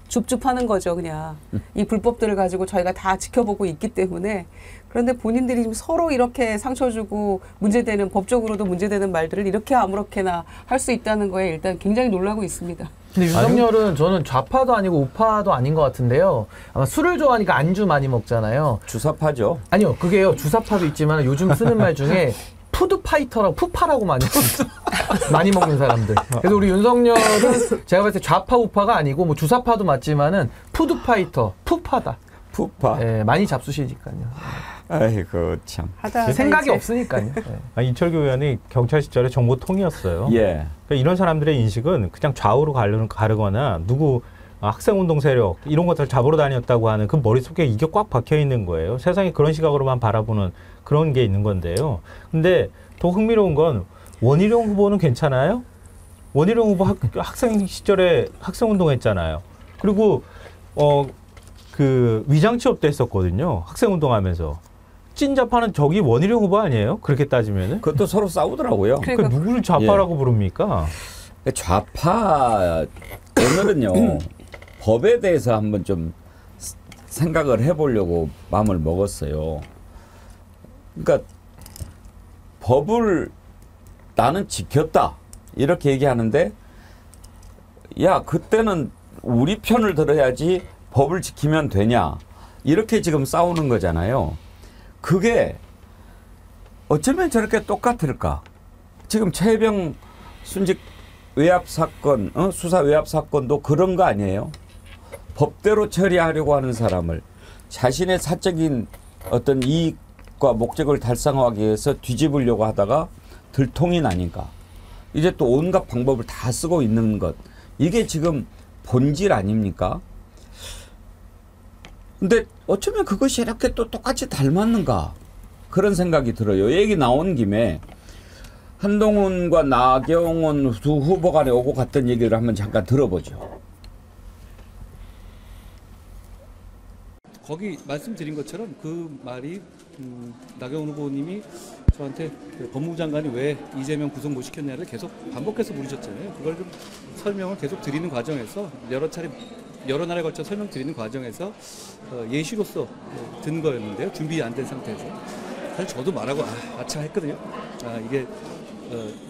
줍줍하는 거죠. 그냥 이 불법들을 가지고 저희가 다 지켜보고 있기 때문에. 그런데 본인들이 지금 서로 이렇게 상처 주고 문제되는, 법적으로도 문제되는 말들을 이렇게 아무렇게나 할 수 있다는 거에 일단 굉장히 놀라고 있습니다. 근데 윤석열은 저는 좌파도 아니고 우파도 아닌 것 같은데요. 아마 술을 좋아하니까 안주 많이 먹잖아요. 주사파죠. 아니요, 그게요. 주사파도 있지만 요즘 쓰는 말 중에 푸드파이터라고, 푸파라고 많이 먹는 사람들. 그래서 우리 윤석열은 제가 봤을 때 좌파 우파가 아니고 뭐 주사파도 맞지만은 푸드파이터, 푸파다. 푸파. 예, 많이 잡수시니까요. 아이고 참. 생각이 이제 없으니까요. 예. 이철규 의원이 경찰 시절에 정보통이었어요. 예. 그러니까 이런 사람들의 인식은 그냥 좌우로 가르거나 누구 학생운동 세력 이런 것들 잡으러 다녔다고 하는 그 머릿속에 이게 꽉 박혀 있는 거예요. 세상이 그런 시각으로만 바라보는 그런 게 있는 건데요. 근데 더 흥미로운 건 원희룡 후보는 괜찮아요? 원희룡 후보 학생 시절에 학생운동했잖아요. 그리고 그 위장 취업도 했었거든요. 학생운동하면서. 찐좌파는 저기 원희룡 후보 아니에요? 그렇게 따지면은? 그것도 서로 싸우더라고요. 그러니까 누구를 좌파라고 부릅니까? 좌파 오늘은요 법에 대해서 한번 좀 생각을 해보려고 마음을 먹었어요. 그러니까 법을 나는 지켰다 이렇게 얘기하는데 야 그때는 우리 편을 들어야지 법을 지키면 되냐 이렇게 지금 싸우는 거잖아요. 그게 어쩌면 저렇게 똑같을까? 지금 최혜병 순직 외압 사건, 수사 외압 사건도 그런 거 아니에요? 법대로 처리하려고 하는 사람을 자신의 사적인 어떤 이익과 목적을 달성하기 위해서 뒤집으려고 하다가 들통이 나니까 이제 또 온갖 방법을 다 쓰고 있는 것. 이게 지금 본질 아닙니까? 근데 어쩌면 그것이 이렇게 또 똑같이 닮았는가? 그런 생각이 들어요. 얘기 나온 김에 한동훈과 나경원 두 후보 간에 오고 갔던 얘기를 한번 잠깐 들어보죠. 거기 말씀드린 것처럼 그 말이 나경원 후보님이 저한테 법무부 장관이 왜 이재명 구속 못 시켰냐를 계속 반복해서 물으셨잖아요. 그걸 좀 설명을 계속 드리는 과정에서 여러 날에 걸쳐 설명드리는 과정에서 예시로서 든 거였는데요. 준비 안 된 상태에서. 사실 저도 말하고 아차 했거든요. 이게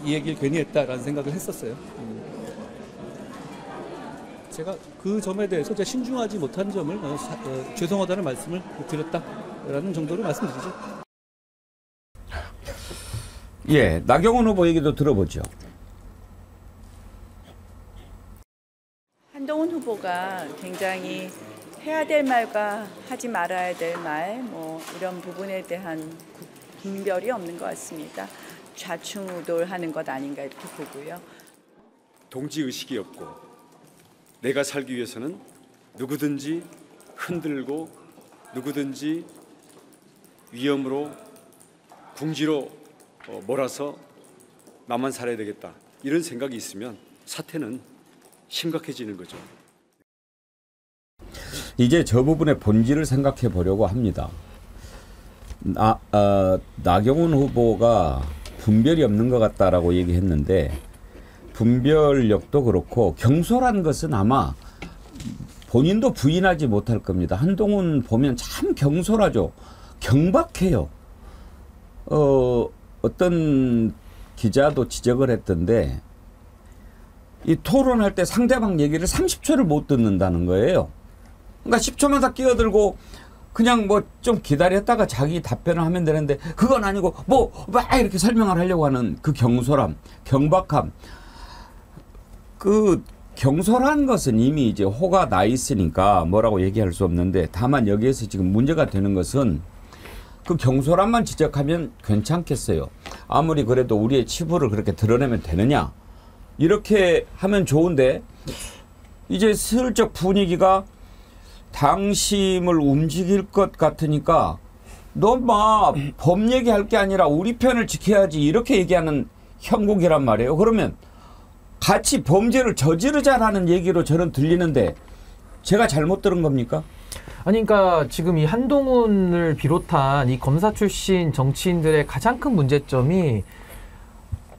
이 얘기를 괜히 했다라는 생각을 했었어요. 제가 그 점에 대해서 제가 신중하지 못한 점을 죄송하다는 말씀을 드렸다라는 정도로 말씀드리죠. 예, 나경원 후보 얘기도 들어보죠. 한동훈 후보가 굉장히 해야 될 말과 하지 말아야 될 말, 뭐 이런 부분에 대한 분별이 없는 것 같습니다. 좌충우돌하는 것 아닌가 이렇게 보고요. 동지의식이 없고 내가 살기 위해서는 누구든지 흔들고 누구든지 위험으로 궁지로 몰아서 나만 살아야 되겠다. 이런 생각이 있으면 사태는 심각해지는 거죠. 이제 저 부분의 본질을 생각해 보려고 합니다. 나경원 후보가 분별이 없는 것 같다라고 얘기했는데 분별력도 그렇고 경솔한 것은 아마 본인도 부인하지 못할 겁니다. 한동훈 보면 참 경솔하죠. 경박해요. 어떤 기자도 지적을 했던데 이 토론할 때 상대방 얘기를 30초를 못 듣는다는 거예요. 그러니까 10초마다 끼어들고 그냥 뭐 좀 기다렸다가 자기 답변을 하면 되는데 그건 아니고 막 이렇게 설명을 하려고 하는 그 경솔함, 경박함. 그 경솔한 것은 이미 이제 호가 나 있으니까 뭐라고 얘기할 수 없는데 다만 여기에서 지금 문제가 되는 것은 그 경솔함만 지적하면 괜찮겠어요. 아무리 그래도 우리의 치부를 그렇게 드러내면 되느냐. 이렇게 하면 좋은데 이제 슬쩍 분위기가 당심을 움직일 것 같으니까 너 막 법 얘기할 게 아니라 우리 편을 지켜야지 이렇게 얘기하는 형국이란 말이에요. 그러면 같이 범죄를 저지르자라는 얘기로 저는 들리는데 제가 잘못 들은 겁니까? 아니 그러니까 지금 이 한동훈을 비롯한 이 검사 출신 정치인들의 가장 큰 문제점이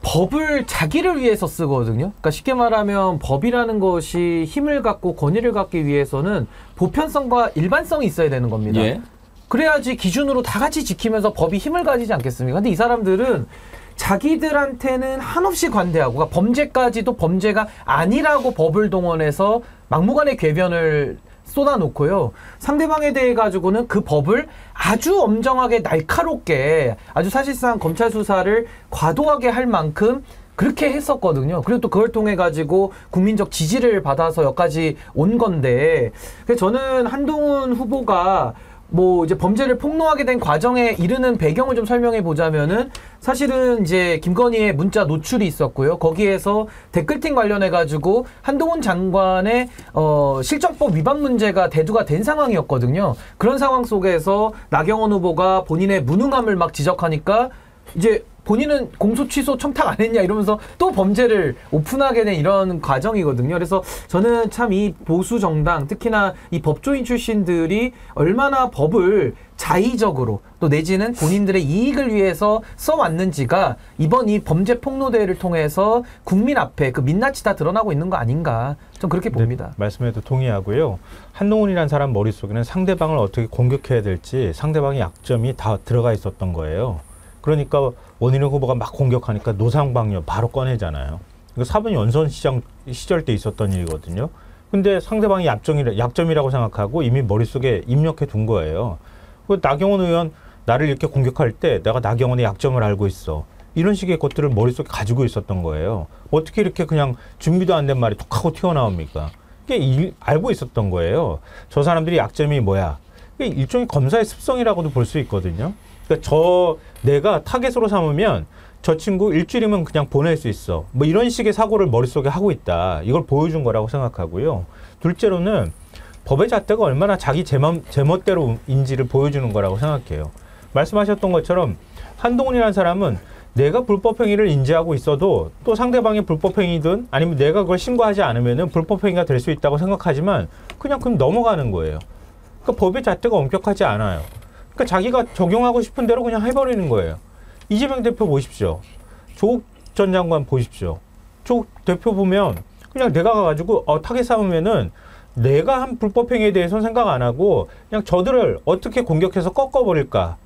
법을 자기를 위해서 쓰거든요. 그러니까 쉽게 말하면 법이라는 것이 힘을 갖고 권위를 갖기 위해서는 보편성과 일반성이 있어야 되는 겁니다. 예. 그래야지 기준으로 다 같이 지키면서 법이 힘을 가지지 않겠습니까? 근데 이 사람들은 자기들한테는 한없이 관대하고, 그러니까 범죄까지도 범죄가 아니라고 법을 동원해서 막무가내 궤변을 쏟아놓고요. 상대방에 대해 가지고는 그 법을 아주 엄정하게 날카롭게 아주 사실상 검찰 수사를 과도하게 할 만큼 그렇게 했었거든요. 그리고 또 그걸 통해 가지고 국민적 지지를 받아서 여기까지 온 건데, 그래서 저는 한동훈 후보가 뭐 이제 범죄를 폭로하게 된 과정에 이르는 배경을 좀 설명해 보자면은, 사실은 이제 김건희의 문자 노출이 있었고요. 거기에서 댓글팀 관련해 가지고 한동훈 장관의 실정법 위반 문제가 대두가 된 상황이었거든요. 그런 상황 속에서 나경원 후보가 본인의 무능함을 막 지적하니까 이제 본인은 공소 취소 청탁 안 했냐 이러면서 또 범죄를 오픈하게 된 이런 과정이거든요. 그래서 저는 참 이 보수 정당, 특히나 이 법조인 출신들이 얼마나 법을 자의적으로 또 내지는 본인들의 이익을 위해서 써왔는지가 이번 이 범죄 폭로대회를 통해서 국민 앞에 그 민낯이 다 드러나고 있는 거 아닌가, 좀 그렇게 봅니다. 네, 말씀에도 동의하고요. 한동훈이라는 사람 머릿속에는 상대방을 어떻게 공격해야 될지 상대방의 약점이 다 들어가 있었던 거예요. 그러니까 원희룡 후보가 막 공격하니까 노상방뇨 바로 꺼내잖아요. 이거 사분 연선시장 시절 때 있었던 일이거든요. 근데 상대방이 약점이라고 생각하고 이미 머릿속에 입력해 둔 거예요. 나경원 의원 나를 이렇게 공격할 때 내가 나경원의 약점을 알고 있어. 이런 식의 것들을 머릿속에 가지고 있었던 거예요. 어떻게 이렇게 그냥 준비도 안 된 말이 툭 하고 튀어나옵니까? 이게 알고 있었던 거예요. 저 사람들이 약점이 뭐야. 이게 일종의 검사의 습성이라고도 볼 수 있거든요. 그러니까 내가 타겟으로 삼으면 저 친구 일주일이면 그냥 보낼 수 있어. 뭐 이런 식의 사고를 머릿속에 하고 있다. 이걸 보여준 거라고 생각하고요. 둘째로는 법의 잣대가 얼마나 자기 제멋대로인지를 보여주는 거라고 생각해요. 말씀하셨던 것처럼 한동훈이라는 사람은 내가 불법행위를 인지하고 있어도 또 상대방이 불법행위든 아니면 내가 그걸 신고하지 않으면은 불법행위가 될 수 있다고 생각하지만 그냥 넘어가는 거예요. 그러니까 법의 잣대가 엄격하지 않아요. 그러니까 자기가 적용하고 싶은 대로 그냥 해버리는 거예요. 이재명 대표 보십시오. 조국 전 장관 보십시오. 조국 대표 보면 그냥 내가 가가지고 타겟 삼으면은 내가 한 불법행위에 대해서는 생각 안 하고 그냥 저들을 어떻게 공격해서 꺾어버릴까,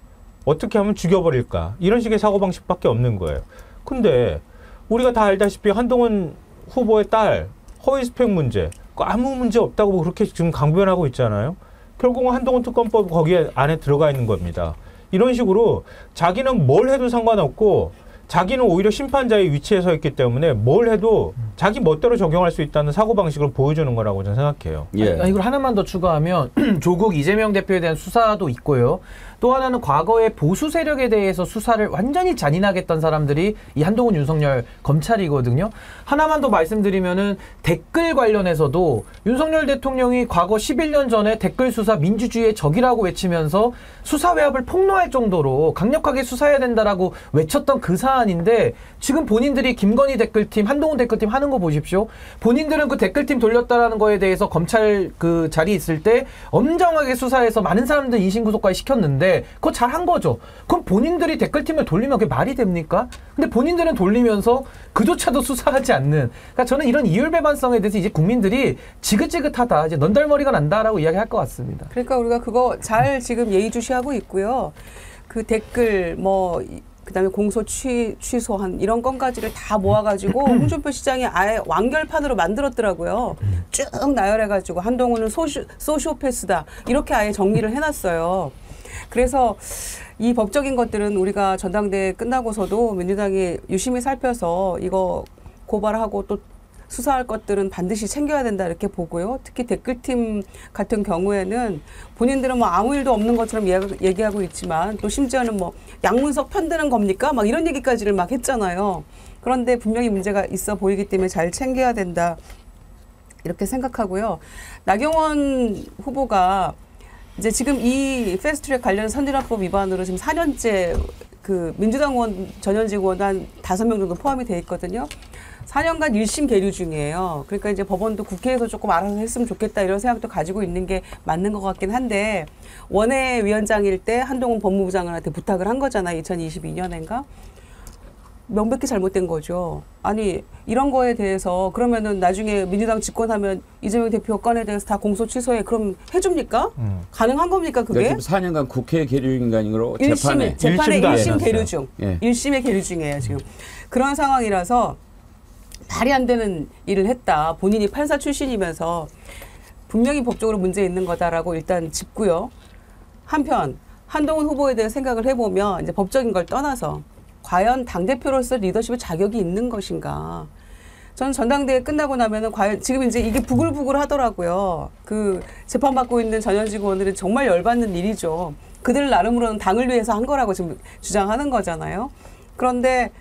어떻게 하면 죽여버릴까, 이런 식의 사고방식밖에 없는 거예요. 근데 우리가 다 알다시피 한동훈 후보의 딸 허위 스펙 문제, 아무 문제 없다고 그렇게 지금 강변하고 있잖아요. 결국은 한동훈 특검법 거기에 안에 들어가 있는 겁니다. 이런 식으로 자기는 뭘 해도 상관없고 자기는 오히려 심판자의 위치에 서 있기 때문에 뭘 해도 자기 멋대로 적용할 수 있다는 사고방식을 보여주는 거라고 저는 생각해요. 예. 이걸 하나만 더 추가하면 조국 이재명 대표에 대한 수사도 있고요. 또 하나는 과거의 보수 세력에 대해서 수사를 완전히 잔인하게 했던 사람들이 이 한동훈, 윤석열 검찰이거든요. 하나만 더 말씀드리면은 댓글 관련해서도 윤석열 대통령이 과거 11년 전에 댓글 수사 민주주의의 적이라고 외치면서 수사 외압을 폭로할 정도로 강력하게 수사해야 된다라고 외쳤던 그 사안인데, 지금 본인들이 김건희 댓글팀, 한동훈 댓글팀 하는 거 보십시오. 본인들은 그 댓글팀 돌렸다라는 거에 대해서 검찰 그 자리에 있을 때 엄정하게 수사해서 많은 사람들 인신구속까지 시켰는데 그거 잘한 거죠. 그럼 본인들이 댓글팀을 돌리면 그게 말이 됩니까? 근데 본인들은 돌리면서 그조차도 수사하지 않는. 그러니까 저는 이런 이율배반성에 대해서 이제 국민들이 지긋지긋하다, 이제 넌달머리가 난다라고 이야기할 것 같습니다. 그러니까 우리가 그거 잘 지금 예의주시하고 있고요. 그 댓글 그다음에 공소 취소한 이런 건까지를 다 모아가지고 홍준표 시장이 아예 완결판으로 만들었더라고요. 쭉 나열해가지고 한동훈은 소시오패스다 이렇게 아예 정리를 해놨어요. 그래서 이 법적인 것들은 우리가 전당대회 끝나고서도 민주당이 유심히 살펴서 이거 고발하고 또 수사할 것들은 반드시 챙겨야 된다 이렇게 보고요. 특히 댓글팀 같은 경우에는 본인들은 뭐 아무 일도 없는 것처럼 얘기하고 있지만 또 심지어는 뭐 양문석 편드는 겁니까? 막 이런 얘기까지를 막 했잖아요. 그런데 분명히 문제가 있어 보이기 때문에 잘 챙겨야 된다 이렇게 생각하고요. 나경원 후보가 이제 지금 이 패스트트랙 관련 선진화법 위반으로 지금 4년째 그 민주당 의원 전현직 의원 한 5명 정도 포함이 돼 있거든요. 4년간 1심 계류 중이에요. 그러니까 이제 법원도 국회에서 조금 알아서 했으면 좋겠다 이런 생각도 가지고 있는 게 맞는 것 같긴 한데, 원외위원장일 때 한동훈 법무부 장관한테 부탁을 한 거잖아요. 2022년인가? 명백히 잘못된 거죠. 아니 이런 거에 대해서 그러면은 나중에 민주당 집권하면 이재명 대표 건에 대해서 다 공소 취소해 그럼 해줍니까? 가능한 겁니까 그게? 지금 4년간 국회 계류인간으로 재판에 일심도 안 1심 해놨어요. 계류 중. 예. 1심에 계류 중이에요 지금. 그런 상황이라서 말이 안 되는 일을 했다. 본인이 판사 출신이면서 분명히 법적으로 문제 있는 거다라고 일단 짚고요. 한편 한동훈 후보에 대해 생각을 해보면 이제 법적인 걸 떠나서 과연 당대표로서 리더십의 자격이 있는 것인가. 저는 전당대회 끝나고 나면은 과연 지금 이제 이게 부글부글 하더라고요. 그 재판받고 있는 전현직 의원들은 정말 열받는 일이죠. 그들 나름으로는 당을 위해서 한 거라고 지금 주장하는 거잖아요. 그런데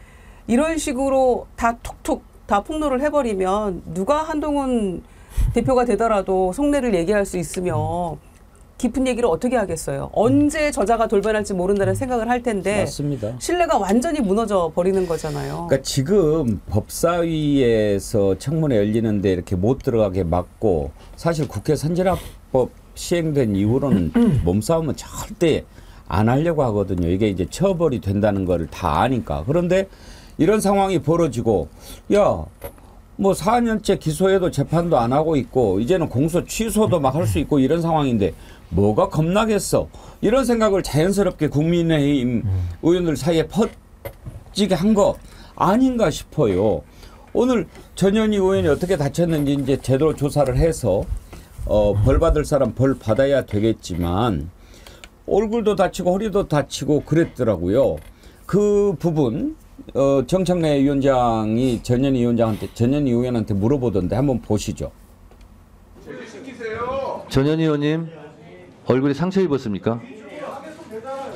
이런 식으로 다 툭툭 다 폭로를 해버리면 누가 한동훈 대표가 되더라도 속내를 얘기할 수 있으며 깊은 얘기를 어떻게 하겠어요. 언제 저자가 돌변할지 모른다는 생각을 할 텐데 맞습니다. 신뢰가 완전히 무너져 버리는 거잖아요. 그러니까 지금 법사위에서 청문회 열리는데 이렇게 못 들어가게 막고 사실 국회 선진화법 시행된 이후로는 몸싸움은 절대 안 하려고 하거든요. 이게 이제 처벌이 된다는 걸 다 아니까. 그런데 이런 상황이 벌어지고 뭐 4년째 기소해도 재판도 안 하고 있고 이제는 공소 취소도 막 할 수 있고 이런 상황인데 뭐가 겁나겠어. 이런 생각을 자연스럽게 국민의힘 의원들 사이에 퍼지게 한 거 아닌가 싶어요. 오늘 전현희 의원이 어떻게 다쳤는지 이제 제대로 조사를 해서 벌 받을 사람 벌 받아야 되겠지만 얼굴도 다치고 허리도 다치고 그랬더라고요. 그 부분 정청래 위원장이 전현희 의원한테 물어보던데 한번 보시죠. 전현희 의원님 얼굴에 상처 입었습니까?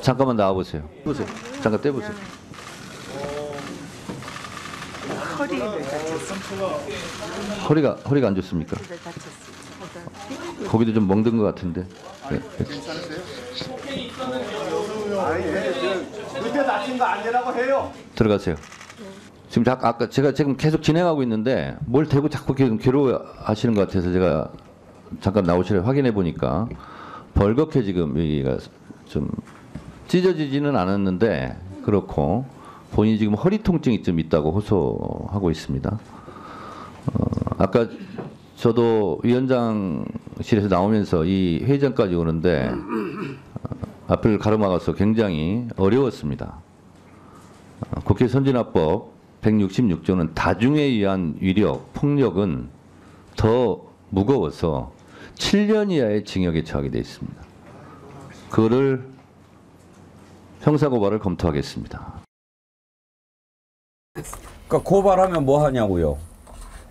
잠깐만 나와보세요. 보세요. 잠깐 떼보세요. 허리가 안 좋습니까? 거기도 좀 멍든 것 같은데. 네. 밑에 다친 거 안 되라고 해요. 들어가세요. 지금 아까 제가 지금 계속 진행하고 있는데 뭘 대고 자꾸 괴로워하시는 것 같아서 제가 잠깐 나오시려 확인해 보니까 벌겋게 지금 여기가 좀 찢어지지는 않았는데 그렇고 본인이 지금 허리 통증이 좀 있다고 호소하고 있습니다. 아까 저도 위원장실에서 나오면서 이 회의장까지 오는데 앞을 가로막아서 굉장히 어려웠습니다. 국회 선진화법 166조는 다중에 의한 위력, 폭력은 더 무거워서 7년 이하의 징역에 처하게 되어 있습니다. 그거를 형사고발을 검토하겠습니다. 그러니까 고발하면 뭐 하냐고요.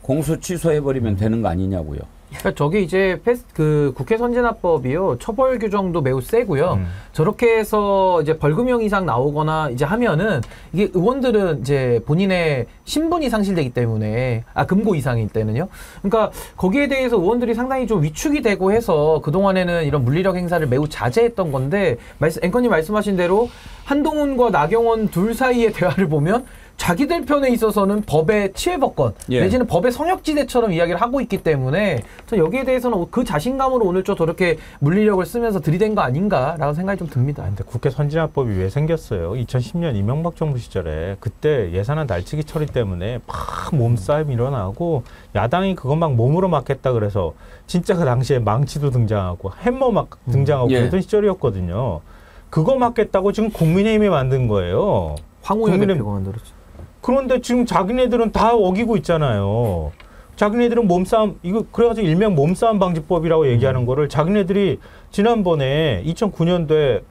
공소 취소해버리면 되는 거 아니냐고요. 그러니까 저게 이제 그 국회 선진화법이요 처벌 규정도 매우 세고요. 저렇게 해서 이제 벌금형 이상 나오거나 이제 하면은 이게 의원들은 이제 본인의 신분이 상실되기 때문에 금고 이상일 때는요. 그러니까 거기에 대해서 의원들이 상당히 좀 위축이 되고 해서 그 동안에는 이런 물리력 행사를 매우 자제했던 건데 앵커님 말씀하신 대로 한동훈과 나경원 둘 사이의 대화를 보면. 자기들 편에 있어서는 법의 치외법권 내지는 법의 성역지대처럼 이야기를 하고 있기 때문에 저 여기에 대해서는 그 자신감으로 오늘 좀 저렇게 물리력을 쓰면서 들이댄 거 아닌가라는 생각이 좀 듭니다. 근데 국회 선진화법이 왜 생겼어요? 2010년 이명박 정부 시절에 그때 예산안 날치기 처리 때문에 막 몸싸움이 일어나고 야당이 그것 막 몸으로 막겠다 그래서 진짜 그 당시에 망치도 등장하고 햄머 막 등장하고 그랬던 시절이었거든요. 그거 막겠다고 지금 국민의힘이 만든 거예요. 황우여 대표가 만들었죠. 그런데 지금 자기네들은 다 어기고 있잖아요. 자기네들은 몸싸움, 이거 그래가지고 일명 몸싸움 방지법이라고 얘기하는 거를 자기네들이 지난번에 2009년도에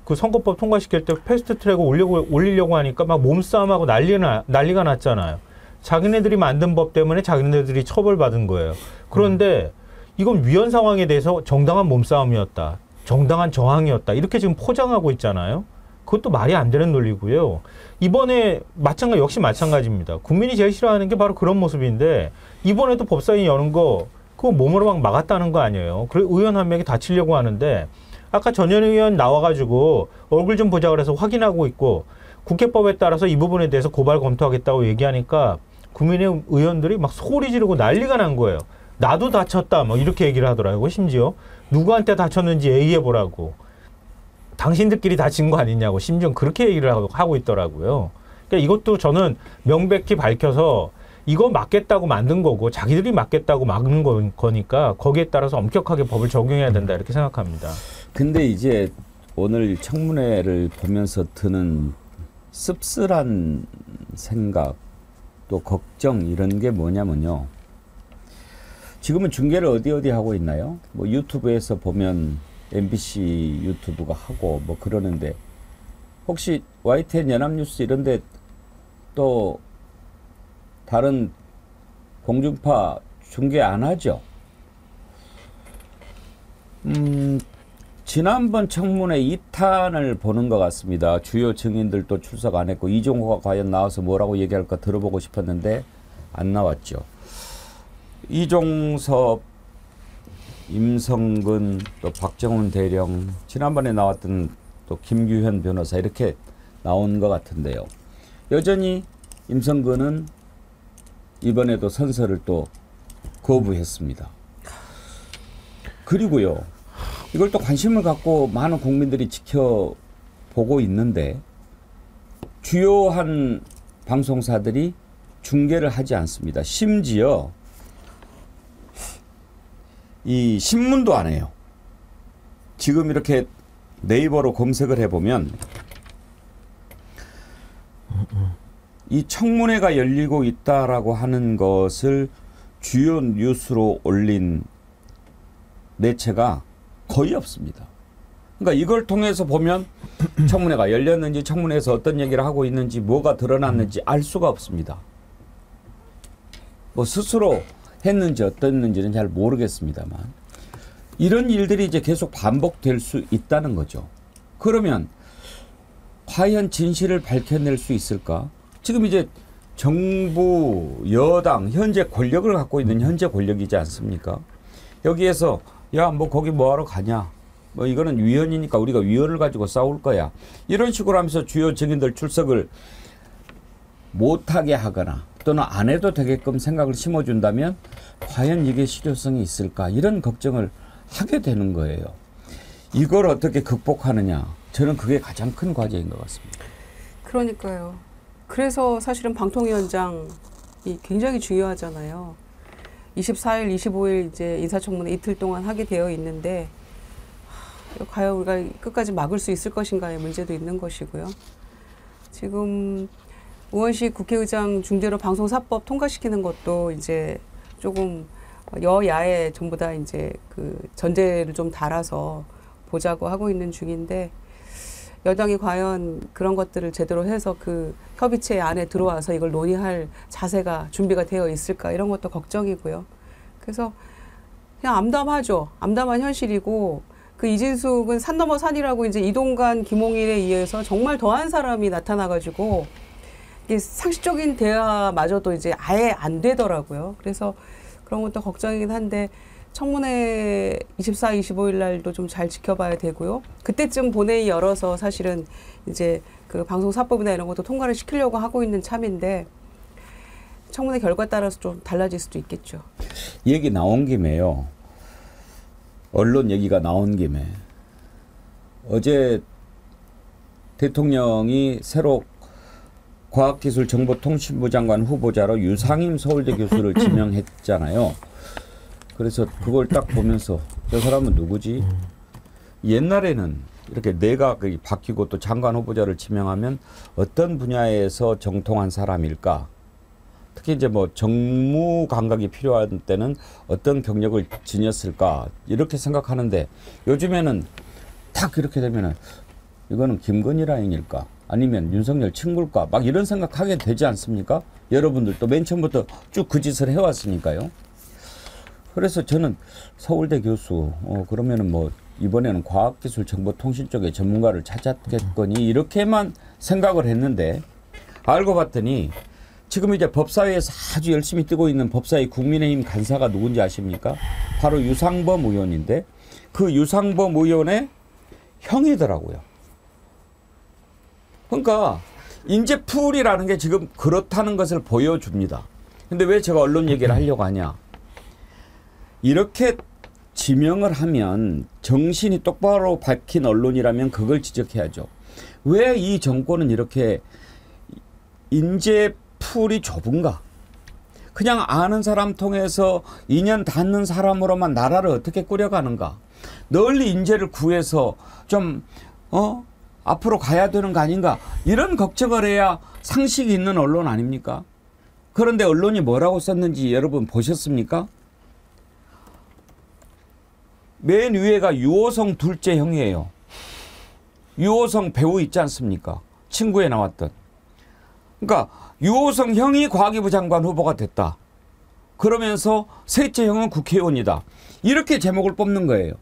그 선거법 통과시킬 때 패스트 트랙을 올리려고 하니까 막 몸싸움하고 난리가 났잖아요. 자기네들이 만든 법 때문에 자기네들이 처벌받은 거예요. 그런데 이건 위헌 상황에 대해서 정당한 몸싸움이었다. 정당한 저항이었다. 이렇게 지금 포장하고 있잖아요. 그것도 말이 안 되는 논리고요. 이번에 역시 마찬가지입니다. 국민이 제일 싫어하는 게 바로 그런 모습인데 이번에도 법사위 여는 거 그거 몸으로 막 막았다는 거 아니에요. 그리고 의원 한 명이 다치려고 하는데 아까 전현희 의원 나와가지고 얼굴 좀 보자 그래서 확인하고 있고 국회법에 따라서 이 부분에 대해서 고발 검토하겠다고 얘기하니까 국민의 의원들이 막 소리 지르고 난리가 난 거예요. 나도 다쳤다 뭐 이렇게 얘기를 하더라고요. 심지어 누구한테 다쳤는지 얘기해보라고. 당신들끼리 다친 거 아니냐고 심지어 그렇게 얘기를 하고 있더라고요. 그러니까 이것도 저는 명백히 밝혀서 이거 막겠다고 만든 거고 자기들이 막겠다고 막는 거니까 거기에 따라서 엄격하게 법을 적용해야 된다 이렇게 생각합니다. 근데 이제 오늘 청문회를 보면서 드는 씁쓸한 생각 또 걱정 이런 게 뭐냐면요. 지금은 중계를 어디 하고 있나요? 뭐 유튜브에서 보면 MBC 유튜브가 하고 뭐 그러는데 혹시 YTN 연합뉴스 이런데 또 다른 공중파 중계 안 하죠? 지난번 청문회 2탄을 보는 것 같습니다. 주요 증인들도 출석 안 했고 이종호가 과연 나와서 뭐라고 얘기할까 들어보고 싶었는데 안 나왔죠. 이종섭, 임성근, 또 박정훈 대령, 지난번에 나왔던 또 김규현 변호사 이렇게 나온 것 같은데요. 여전히 임성근은 이번에도 선서를 또 거부했습니다. 그리고요. 이걸 또 관심을 갖고 많은 국민들이 지켜보고 있는데 주요한 방송사들이 중계를 하지 않습니다. 심지어 이 신문도 안 해요. 지금 이렇게 네이버로 검색을 해보면 이 청문회가 열리고 있다라고 하는 것을 주요 뉴스로 올린 매체가 거의 없습니다. 그러니까 이걸 통해서 보면 청문회가 열렸는지 청문회에서 어떤 얘기를 하고 있는지 뭐가 드러났는지 알 수가 없습니다. 뭐 스스로 했는지 어땠는지는 잘 모르겠습니다만 이런 일들이 이제 계속 반복될 수 있다는 거죠. 그러면 과연 진실을 밝혀낼 수 있을까? 지금 이제 정부, 여당, 현재 권력을 갖고 있는 현재 권력이지 않습니까? 여기에서 야, 뭐 거기 뭐하러 가냐? 뭐 이거는 위헌이니까 우리가 위헌을 가지고 싸울 거야. 이런 식으로 하면서 주요 증인들 출석을 못하게 하거나 또는 안 해도 되게끔 생각을 심어준다면 과연 이게 실효성이 있을까? 이런 걱정을 하게 되는 거예요. 이걸 어떻게 극복하느냐? 저는 그게 가장 큰 과제인 것 같습니다. 그러니까요. 그래서 사실은 방통위원장이 굉장히 중요하잖아요. 24일, 25일 이제 인사청문회 이틀 동안 하게 되어 있는데 과연 우리가 끝까지 막을 수 있을 것인가의 문제도 있는 것이고요. 지금 우원식 국회의장 중재로 방송사법 통과시키는 것도 이제 조금 여야에 전부 다 이제 그 전제를 좀 달아서 보자고 하고 있는 중인데 여당이 과연 그런 것들을 제대로 해서 그 협의체 안에 들어와서 이걸 논의할 자세가 준비가 되어 있을까 이런 것도 걱정이고요. 그래서 그냥 암담하죠. 암담한 현실이고 그 이진숙은 산 넘어 산이라고 이제 이동관, 김홍일에 의해서 정말 더한 사람이 나타나가지고 이게 상식적인 대화마저도 이제 아예 안 되더라고요. 그래서 그런 것도 걱정이긴 한데 청문회 24, 25일 날도 좀 잘 지켜봐야 되고요. 그때쯤 본회의 열어서 사실은 이제 그 방송사법이나 이런 것도 통과를 시키려고 하고 있는 참인데 청문회 결과에 따라서 좀 달라질 수도 있겠죠. 얘기 나온 김에요. 언론 얘기가 나온 김에 어제 대통령이 새로 과학기술정보통신부 장관 후보자로 유상임 서울대 교수를 지명했잖아요. 그래서 그걸 딱 보면서 저 사람은 누구지? 옛날에는 이렇게 내각이 바뀌고 또 장관 후보자를 지명하면 어떤 분야에서 정통한 사람일까? 특히 이제 뭐 정무 감각이 필요한 때는 어떤 경력을 지녔을까? 이렇게 생각하는데 요즘에는 딱 이렇게 되면은 이거는 김건희 라인일까? 아니면 윤석열 친구일까? 막 이런 생각하게 되지 않습니까? 여러분들도 맨 처음부터 쭉 그 짓을 해왔으니까요. 그래서 저는 서울대 교수, 그러면은 뭐 이번에는 과학기술정보통신 쪽의 전문가를 찾았겠거니 이렇게만 생각을 했는데 알고 봤더니 지금 이제 법사위에서 아주 열심히 뛰고 있는 법사위 국민의힘 간사가 누군지 아십니까? 바로 유상범 의원인데 그 유상범 의원의 형이더라고요. 그러니까 인재풀이라는 게 지금 그렇다는 것을 보여줍니다. 근데 왜 제가 언론 얘기를 하려고 하냐? 이렇게 지명을 하면 정신이 똑바로 밝힌 언론이라면 그걸 지적해야죠. 왜 이 정권은 이렇게 인재 풀이 좁은가? 그냥 아는 사람 통해서 인연 닿는 사람으로만 나라를 어떻게 꾸려가는가? 널리 인재를 구해서 좀 앞으로 가야 되는 거 아닌가? 이런 걱정을 해야 상식이 있는 언론 아닙니까? 그런데 언론이 뭐라고 썼는지 여러분 보셨습니까? 맨 위에가 유호성 둘째 형이에요. 유호성 배우 있지 않습니까? 친구에 나왔던. 그러니까 유호성 형이 과기부 장관 후보가 됐다. 그러면서 셋째 형은 국회의원이다. 이렇게 제목을 뽑는 거예요.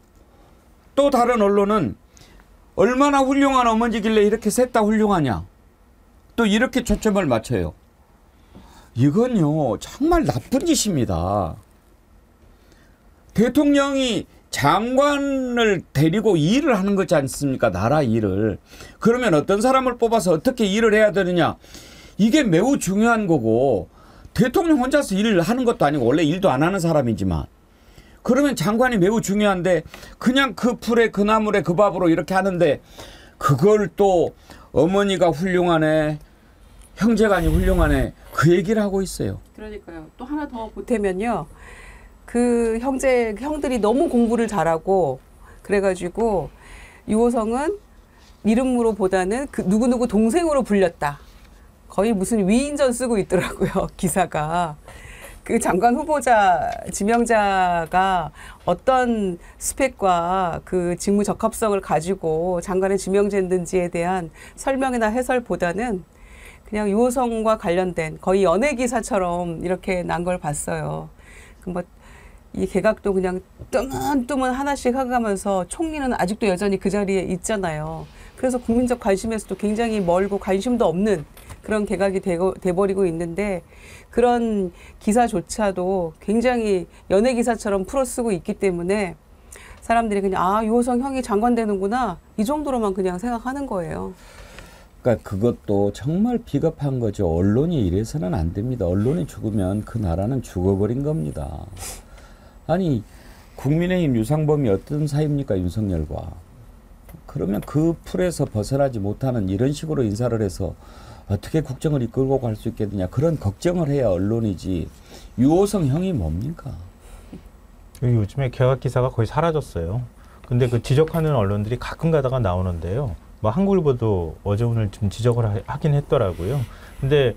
또 다른 언론은 얼마나 훌륭한 어머니길래 이렇게 셋 다 훌륭하냐. 또 이렇게 초점을 맞춰요. 이건요 정말 나쁜 짓입니다. 대통령이 장관을 데리고 일을 하는 거지 않습니까? 나라 일을. 그러면 어떤 사람을 뽑아서 어떻게 일을 해야 되느냐. 이게 매우 중요한 거고 대통령 혼자서 일을 하는 것도 아니고 원래 일도 안 하는 사람이지만 그러면 장관이 매우 중요한데 그냥 그 풀에 그 나물에 그 밥으로 이렇게 하는데 그걸 또 어머니가 훌륭하네 형제간이 훌륭하네 그 얘기를 하고 있어요. 그러니까요. 또 하나 더 보태면요. 그 형들이 너무 공부를 잘하고 그래가지고 유호성은 이름으로보다는 그 누구누구 동생으로 불렸다. 거의 무슨 위인전 쓰고 있더라고요. 기사가. 그 장관 후보자 지명자가 어떤 스펙과 그 직무 적합성을 가지고 장관에 지명됐는지에 대한 설명이나 해설보다는 그냥 유호성과 관련된 거의 연예 기사처럼 이렇게 난 걸 봤어요. 뭐 이 개각도 그냥 뜨문뜨문 하나씩 하가면서 총리는 아직도 여전히 그 자리에 있잖아요. 그래서 국민적 관심에서도 굉장히 멀고 관심도 없는 그런 개각이 돼버리고 있는데 그런 기사조차도 굉장히 연예 기사처럼 풀어쓰고 있기 때문에 사람들이 그냥 유호성 형이 장관 되는구나 이 정도로만 그냥 생각하는 거예요. 그러니까 그것도 정말 비겁한 거죠. 언론이 이래서는 안 됩니다. 언론이 죽으면 그 나라는 죽어버린 겁니다. 아니 국민의힘 유상범이 어떤 사이입니까? 윤석열과. 그러면 그 풀에서 벗어나지 못하는 이런 식으로 인사를 해서 어떻게 국정을 이끌고 갈 수 있겠느냐. 그런 걱정을 해야 언론이지. 유호성 형이 뭡니까? 요즘에 개각 기사가 거의 사라졌어요. 근데 그 지적하는 언론들이 가끔 가다가 나오는데요. 뭐 한국일보도 어제 오늘 좀 지적을 하긴 했더라고요. 근데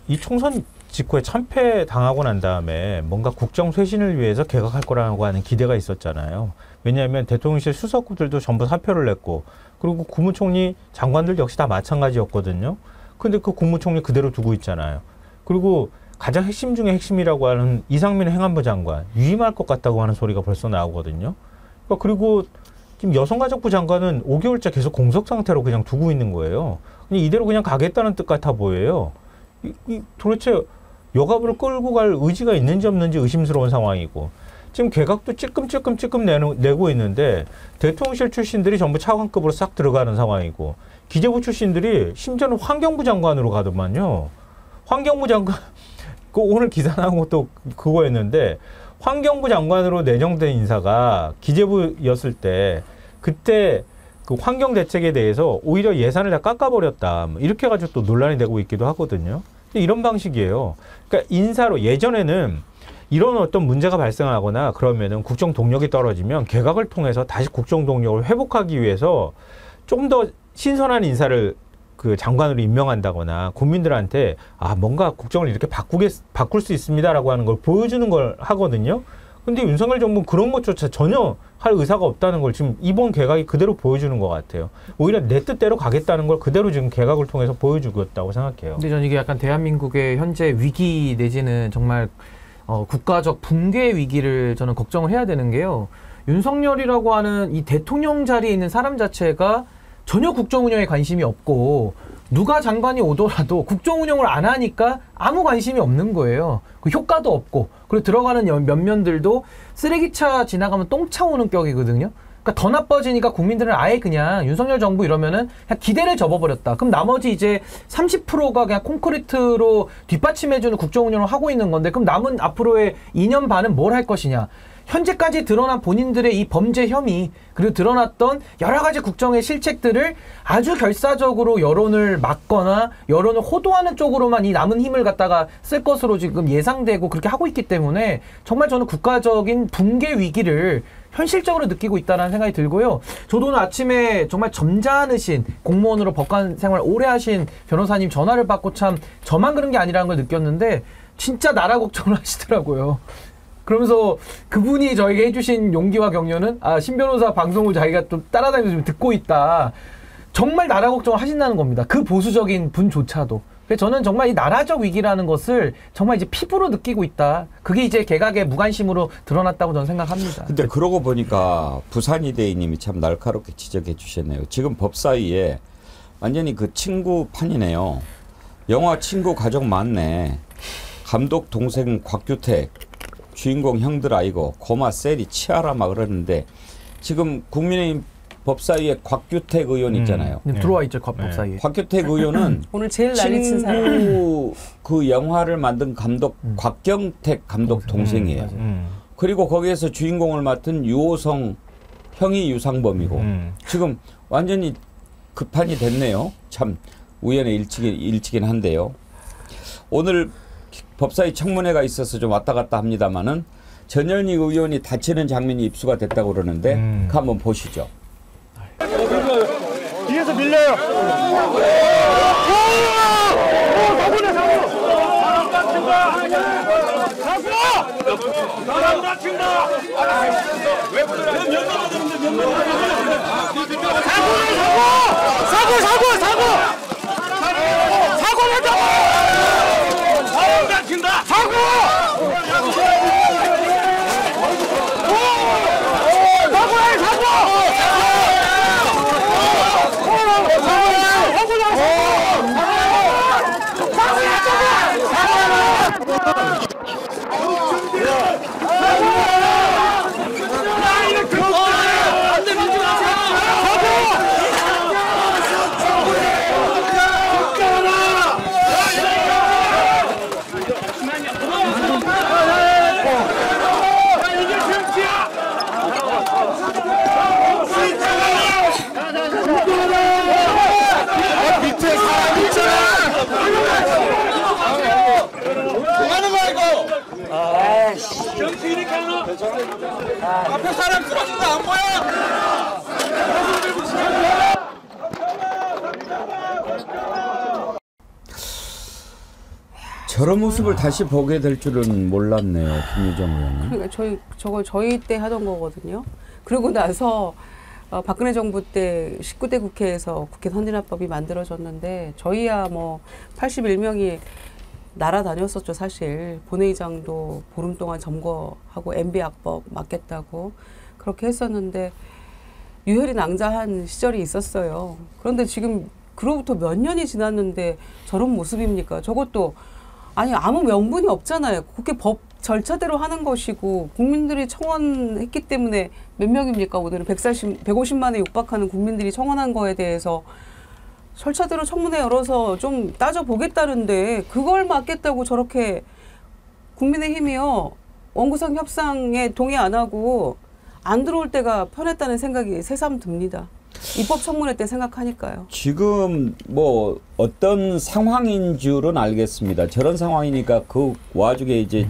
이 총선 직후에 참패 당하고 난 다음에 뭔가 국정 쇄신을 위해서 개각할 거라고 하는 기대가 있었잖아요. 왜냐하면 대통령실 수석들도 전부 사표를 냈고 그리고 국무총리 장관들 역시 다 마찬가지였거든요. 근데 그 국무총리 그대로 두고 있잖아요. 그리고 가장 핵심 중에 핵심이라고 하는 이상민 행안부 장관 유임할 것 같다고 하는 소리가 벌써 나오거든요. 그리고 지금 여성가족부 장관은 5개월째 계속 공석 상태로 그냥 두고 있는 거예요. 이대로 그냥 가겠다는 뜻 같아 보여요. 도대체 여가부를 끌고 갈 의지가 있는지 없는지 의심스러운 상황이고 지금 개각도 찔끔찔끔 내고 있는데 대통령실 출신들이 전부 차관급으로 싹 들어가는 상황이고 기재부 출신들이 심지어는 환경부 장관으로 가더만요. 환경부 장관 오늘 기사 나온 것도 그거였는데 환경부 장관으로 내정된 인사가 기재부였을 때 그때 그 환경 대책에 대해서 오히려 예산을 다 깎아버렸다. 이렇게 해가지고 또 논란이 되고 있기도 하거든요. 이런 방식이에요. 그러니까 인사로 예전에는 이런 어떤 문제가 발생하거나 그러면은 국정 동력이 떨어지면 개각을 통해서 다시 국정 동력을 회복하기 위해서 좀 더 신선한 인사를 그 장관으로 임명한다거나 국민들한테 뭔가 국정을 이렇게 바꿀 수 있습니다라고 하는 걸 보여주는 걸 하거든요. 근데 윤석열 정부는 그런 것조차 전혀 할 의사가 없다는 걸 지금 이번 개각이 그대로 보여주는 것 같아요. 오히려 내 뜻대로 가겠다는 걸 그대로 지금 개각을 통해서 보여주고 있다고 생각해요. 근데 저는 이게 약간 대한민국의 현재 위기 내지는 정말 국가적 붕괴 위기를 저는 걱정을 해야 되는 게요. 윤석열이라고 하는 이 대통령 자리에 있는 사람 자체가 전혀 국정 운영에 관심이 없고 누가 장관이 오더라도 국정 운영을 안 하니까 아무 관심이 없는 거예요. 그 효과도 없고 그리고 들어가는 면면들도 쓰레기차 지나가면 똥 차오는 격이거든요. 그러니까 더 나빠지니까 국민들은 아예 그냥 윤석열 정부 이러면은 그냥 기대를 접어버렸다. 그럼 나머지 이제 30%가 그냥 콘크리트로 뒷받침해주는 국정 운영을 하고 있는 건데 그럼 남은 앞으로의 2년 반은 뭘 할 것이냐. 현재까지 드러난 본인들의 이 범죄 혐의 그리고 드러났던 여러 가지 국정의 실책들을 아주 결사적으로 여론을 막거나 여론을 호도하는 쪽으로만 이 남은 힘을 갖다가 쓸 것으로 지금 예상되고 그렇게 하고 있기 때문에 정말 저는 국가적인 붕괴 위기를 현실적으로 느끼고 있다는 생각이 들고요. 저도 오늘 아침에 정말 점잖으신 공무원으로 법관 생활 오래 하신 변호사님 전화를 받고 참 저만 그런 게 아니라는 걸 느꼈는데 진짜 나라 걱정을 하시더라고요. 그러면서 그분이 저에게 해주신 용기와 격려는 신 변호사 방송을 자기가 또 따라다니면서 지금 듣고 있다. 정말 나라 걱정을 하신다는 겁니다. 그 보수적인 분조차도. 그래서 저는 정말 이 나라적 위기라는 것을 정말 이제 피부로 느끼고 있다. 그게 이제 개각의 무관심으로 드러났다고 저는 생각합니다. 근데 그러고 보니까 부산이대희님이 참 날카롭게 지적해 주셨네요. 지금 법사위에 완전히 그 친구판이네요. 영화 친구 가족 맞네. 감독 동생 곽규택, 주인공 형들 아이고 고마 셀이 치아라 막 그러는데 지금 국민의힘 법사위에 곽규택 의원 있잖아요. 들어와 있죠, 법사위에. 곽규택 의원은 오늘 제일 난리친 사람. 그 영화를 만든 감독 곽경택 감독 동생이에요. 그리고 거기에서 주인공을 맡은 유호성 형이 유상범이고 지금 완전히 급판이 됐네요. 참 우연의 일치긴 한데요. 오늘 법사위 청문회가 있어서 좀 왔다 갔다 합니다마는 전현희 의원이 다치는 장면이 입수가 됐다고 그러는데 그거 한번 보시죠. 뒤에서 밀려요. 사고네 사고. 사람 다친다. 사고. 사람 다친다. 왜 그래? 사고. 사고 났다고. 사람 다친다. 사고. 앞에 사람 쓰러진 거 안 보여? 저런 모습을 다시 보게 될 줄은 몰랐네요, 김유정 의원님. 그러니까 저희 때 하던 거거든요. 그러고 나서 박근혜 정부 때 19대 국회에서 국회 선진화법이 만들어졌는데 저희야 뭐 81명이 날아다녔었죠, 사실. 본회의장도 보름 동안 점거하고 MB 악법 막겠다고 그렇게 했었는데 유혈이 낭자한 시절이 있었어요. 그런데 지금 그로부터 몇 년이 지났는데 저런 모습입니까? 저것도 아니 아무 명분이 없잖아요. 국회 법 절차대로 하는 것이고 국민들이 청원했기 때문에 몇 명입니까? 오늘은 150만에 육박하는 국민들이 청원한 거에 대해서 절차대로 청문회 열어서 좀 따져보겠다는데 그걸 막겠다고 저렇게 국민의힘이요. 원구성 협상에 동의 안 하고 안 들어올 때가 편했다는 생각이 새삼 듭니다. 입법 청문회 때 생각하니까요. 지금 뭐 어떤 상황인 줄은 알겠습니다. 저런 상황이니까 그 와중에 이제